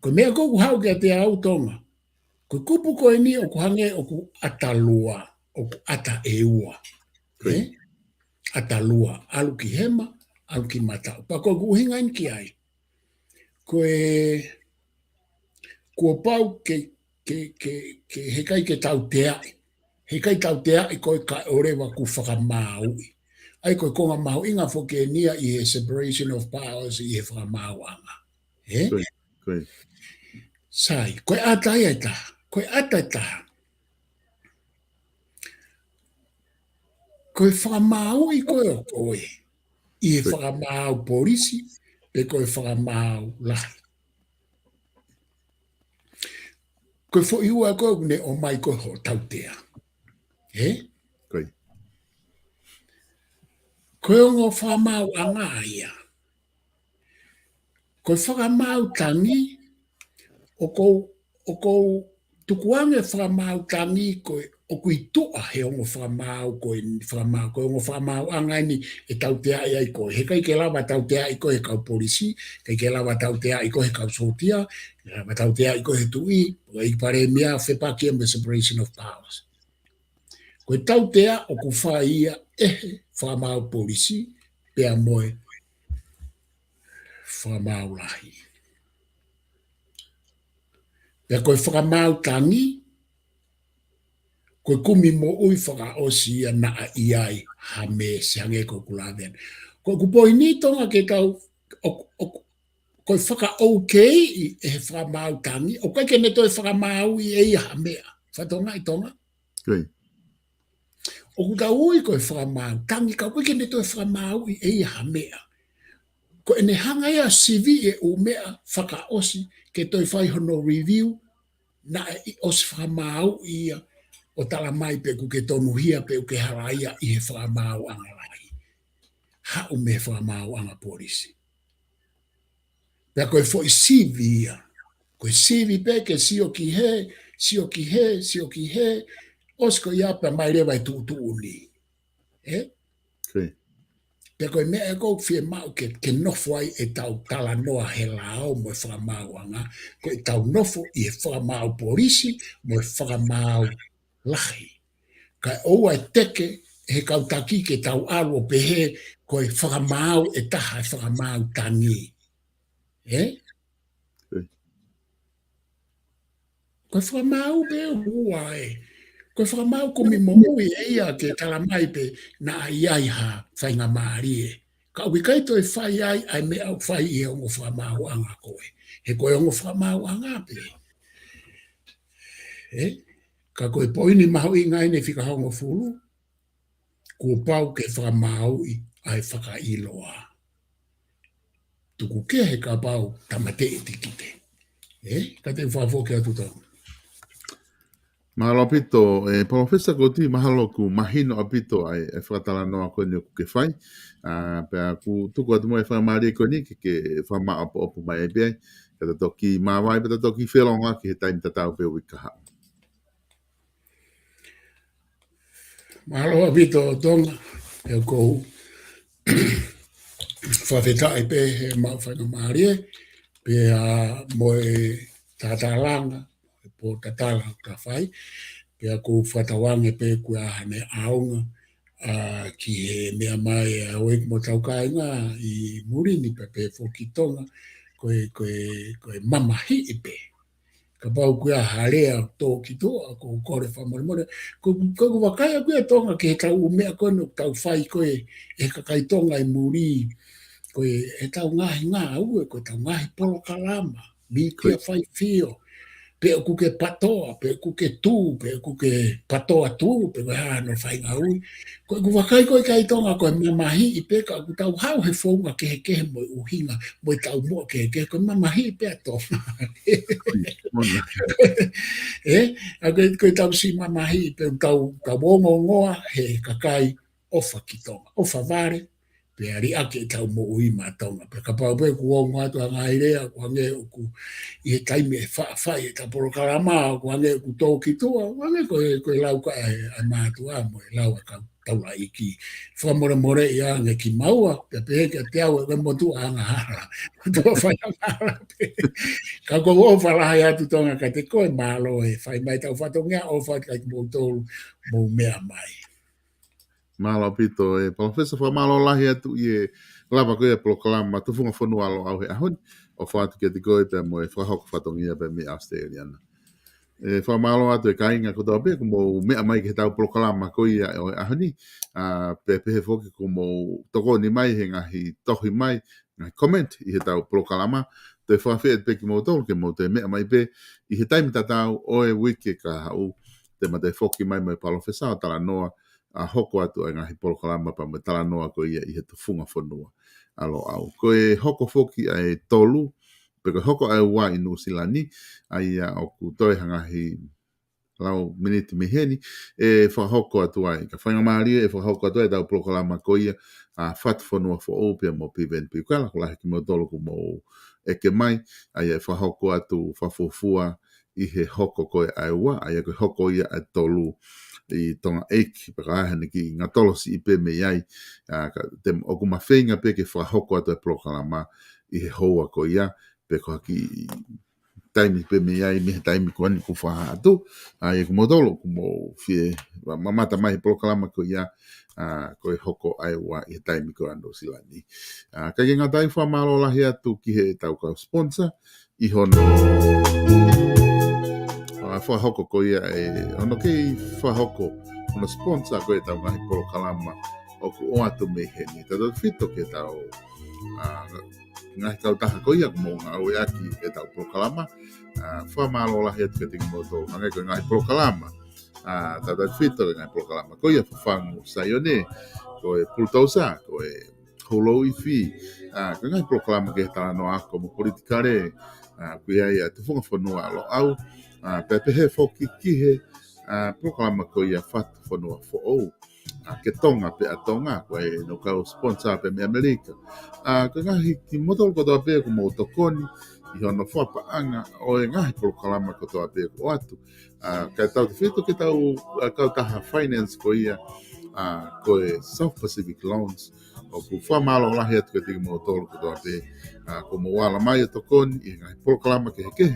Ko mea koku hau kia te au tonga. Ko kupu koe ni o kuhange o ku atalua, o ku ata eua. Atalua, alu ki hema, alu ki matau. Pa ko kuhinga in ki ai. Kua pau ke hekai ke tau te ai. Hekai tau te ai koe ka orewa ku whakamau. Ai koe konga mahu inga whoke nia i he separation of powers i he whakamau anga. Sai, koe atai ai taha. Koe atai taha. Koe whakamau i koe o koe. I he whakamau polisi, pe koe whakamau lahi. Koe fo iua koe ne o mai koe ho tautea. Koe o ngō whamau anga ia. Koe whakamau tangi, o kou tukuange whamau tangi koe o kui tua he o ngō whamau koe o ngō whamau anga ni e tautea ia i koe. He kai ke lawa tautea i koe he kau polisi, kai ke lawa tautea i koe he kau sotia, lawa tautea i koe he tui, i pare mea whepaki me separation of powers. Koe tautea o ku whaia ehe whamau polisi, pea moe whamau lahi. Pea koe whamau tangi, koe kumi mo ui whaka osi ia naa iai ha me se hange ko kulawen. Koe kupoi ni tonga ke tau, koe whaka okay i e whamau tangi, o koe ke neto e whamau i e ha mea. Whatonga i tonga? O ku tau ui koe whamau tangi, ka koe ke neto e whamau i e ha mea. Ko ene hanga ia CV e o mea whaka osi ke toi whai hono review na i os whamau ia o tala mai pe ku ke tonu hia pe ku ke haraia i he whamau anga lai. Ha o me whamau anga polisi. Pea koe fo i CV ia. Koe CV pe ke sio ki he, osko ia pe mai rewa i tu uni. Pea koe mea e kou fie mau ke nofo ai e tau tala noa he lao mo e whamau anga. Koe tau nofo i e whamau polisi mo e whamau lahi. Kai oua e teke he kautaki ke tau alo pehe koe whamau e taha e whamau tangi. Koe whamau pe hua e. Koe whamau kumi momui e ia ke tala mai pe na iai ha whainga maari e. Ka ui kaito e whai ai ai me au whai i ongo whamau anga koe. He koe ongo whamau anga pe. Ka koe poini mahu i ngai ne whika hongo fulu. Kua pau ke whamau i ai whaka iloa. Tuku ke he ka pau tamate e tikite. Ka te whawho ke atu tau. Mahalo apito, Profesa Koti, mahalo ku mahino apito ai e whakatala noa koe ni o kuke whai. Pea ku tuku atu mo e whamari koe ni ke whama opo mai e bea. Kata toki mawai, pata toki whelonga ki he taimi tatau pe wika hao. Mahalo apito tonga, e kou whawheta i pe he mau whainga maari e. Pea mo e tatalanga, po tatala ka whai, pea ko whatawange pe kua hane aonga ki he mea mai a oek mo tau kainga i murini pe pe whokitonga koe mamahi i pe. Ka pau kua harea tō ki toa ko kore whamoremore. Ko wakaya kua tonga ke he tau umea koe no tau whai koe e kakaitonga i muri koe e tau ngahi ngā ue, koe tau ngahi polokalama, mi kia whai whio. Pe o kuke patoa, pe o kuke tū, pe o kuke patoa tū, pe koe hana whai ngā ui. Koe ku wakai koe kai tonga koe mamahi i pe ka ku tau hau he whaunga ke he kehe mo i uhinga, mo i tau mua ke he kehe, koe mamahi i pe a tonga. A koe tau si mamahi i pe tau ongo ngoa he kakai ofa ki tonga, ofa vare, pe ari ake tau mo ui matonga. Pe ka pau pe ku o ngatu a ngairea, ku ange ku i he taimi e whaafai e ka polokalama, ku ange ku tō ki tua, ku ange koe lau ka e mātua mo e lau a ka taula i ki whamore more i ange ki maua, pe heke te au e motu a anga hara. Tua whai anga hara pe. Ka ko o whalahai atu tonga ka te koe mālo e whai mai tau whatongia o whai kai mo tōru mo mea mai. Malo pito e professor fa malo lahi atu i lava ko e polokalama tu funga fonua lo au he ahon o fa atu ke te koe pe mo e fa hok fatongia pe me Australiana. E fa malo atu e kainga ko tau pe ko mo mea mai ke tau polokalama ko ia o ahoni pe he foki ko mo toko ni mai he ngahi tohi mai ngai comment i he tau polokalama te fa fe pe ki mo tol ke mo te mea mai pe i he taimi tatau o e wiki ka hau te mate foki mai mai palofesa tala noa a hoko atu e ngahi polokalama pa me tala noa ko ia i he tufunga whanua alo au. Ko e hoko foki ai tolu, pe ko hoko ai wā i Nusilani, ai a oku toi hangahi lau miniti miheni, e whahoko atu ai. Ka whainga maaria e whahoko atu ai tau polokalama ko ia a FATUFONUA fo opia mo PIVENI PIUKALA, ko lahi ki mo tolu ko mo eke mai, ai e whahoko atu whafufua i he hoko koe ai wā, ai e ko hoko ia ai tolu, i tonga eiki pa kahane ki ngā tolosi i pe me iai te oku mawhenga pe ke whahoko atu e polokalama i he hoa ko ia pe ko haki taimi pe me iai me he taimi ko ani ku whaha atu e ku modolo ku mo fie mamata mai he polokalama ko ia ko e hoko ai wa i he taimi ko ando silani ka ke ngā tai whamalo lahi atu ki he tau ka sponsor i hono whahoko ko ia e ono kei whahoko ono sponsor ko e tau ngahi polokalama o ku o atu me heni tato fito ke tau ngahi tau taha ko ia mo ngā ue aki e tau polokalama whamalo lahi atu ke tingi moto hangai ko ngahi polokalama tato fito ke ngahi polokalama ko ia whafangu sayone ko e pultausa ko e holou i fi ko ngahi polokalama ke tala no ako mo politikare ko ia ia te whunga whanua alo au pepehe foki kihe polokalama ko ia FATUFONUA fo ou ke tonga pe atonga ko e no kau sponsor pe me Amerika ko ngahi ki motol ko toa pe ko mo tokoni i hono whapaanga o e ngahi polokalama ko toa pe ko atu ka tau te whito ke tau kau taha finance ko ia ko e South Pacific Loans o ku whamalo lahi atu ke tiki mo tolu ko toa pe ko mo wala mai o tokoni i ngahi polokalama ke hekehe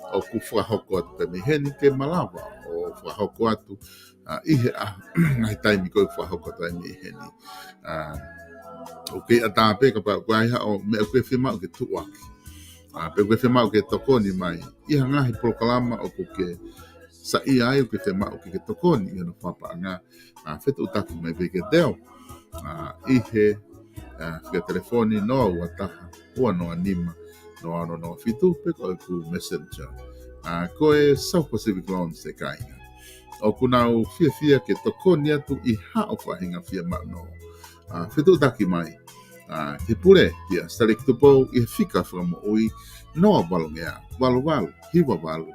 o ku whahoko atu pe miheni ke malawa o whahoko atu ihe ngai taimi ko whahoko atu ai miheni o ke ata pe ka pa kwai ha o me ko firma o ke tuaki pe ko firma o ke tokoni mai iha ngahi polokalama o ku ke sa ia ai o ke firma o ke tokoni i no whapaanga fetu utaki mai pe ke deo ihe ke telefoni no wataha ua no anima no fitu pe ko ku messenger ko e South Pacific Loans te kainga o kunau fia ke tokoni atu i ha o whahinga fia no fitu taki mai te pure ia stalik tupo i fika from ui no valungea valu hiwa valu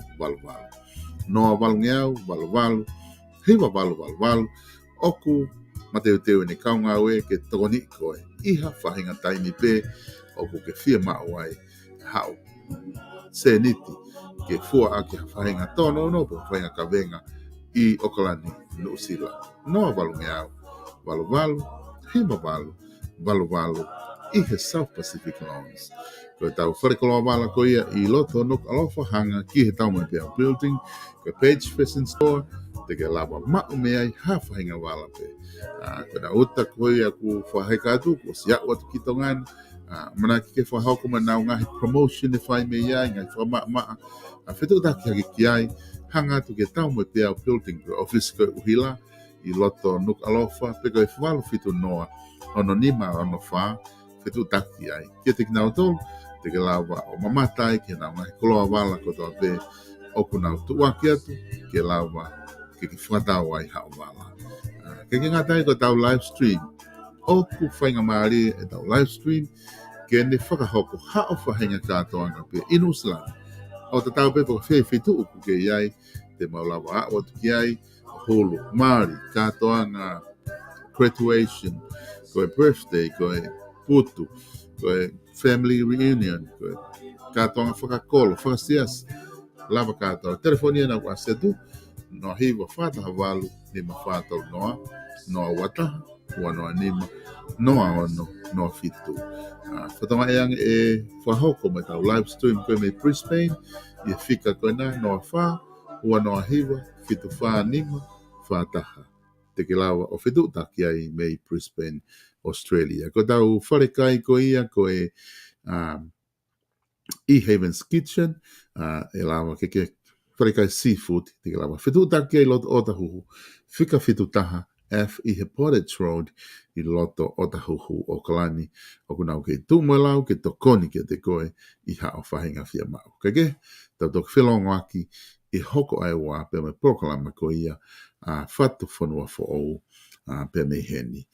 no valungea valu hiwa valu oku mateu ni kaunga we ke tokoni ko iha whahinga taimi pe oku ke fia ai hau seniti ke fua ake whahinga tono no po whahinga kawenga i Okalani no sila no valungea valu hiwa valu i he South Pacific Loans ko tau wharekoloa wala ko ia i loto nok alofa hanga ki he tau mai pia building ko page fashion store te ke lava mau me ai hafa hinga wala pe ko na uta ko ia ku whaheka atu ko siya watu kitongan mana ki ke whahoko manau ngahi promotion e whai me ia ngai whama whetu taki haki ki ai hanga atu ke tau mai pia building ko office ko uhila i loto nuk alofa pe ko e whalu fitu noa ono nima ono wha whetu taki ai kia te kinau tolu te ke lava o mamatai ke nau ngahi koloa wala ko toa pe oku nau tuwaki atu ke lava ke whatau ai hao wala ke ngatai ko tau live stream oku whainga maari e tau live stream ke ne whakahoko hao whahinga kātoanga pe inuslan o te tau pe ko whewhitu uku ke iai te maulawa o tu ki ai holo maari kātoanga graduation koe birthday, koe putu, koe family reunion, koe kātoanga whakakolo, whakasias, lava kātoa. Telefonia na kua setu, no hiwa whātaha walu, nima whātau noa, noa wataha, ua noa nima, noa ono, noa fitu. Whatonga eang e whahoko mai tau live stream koe me Brisbane, i whika koe na noa whā, ua noa hiwa, fitu whā nima, whātaha. Te ke lawa o fitu taki ai me Brisbane, Australia. Ko tau wharekai ko ia koe E-Haven's Kitchen, e lawa ke wharekai seafood, te ke lawa fitu taki ai loto otahuhu, whika fitu taha, F. Ihe Portage Road, i loto otahuhu o Kalani, o kunau ke tūmolau, ke tokoni ke te koe, i hao whahinga whia mau. Kake, tau tok whilongo aki, i hoko ai wā, pe me Polokalama ko ia, FATUFONUA fo ou, pe me heni.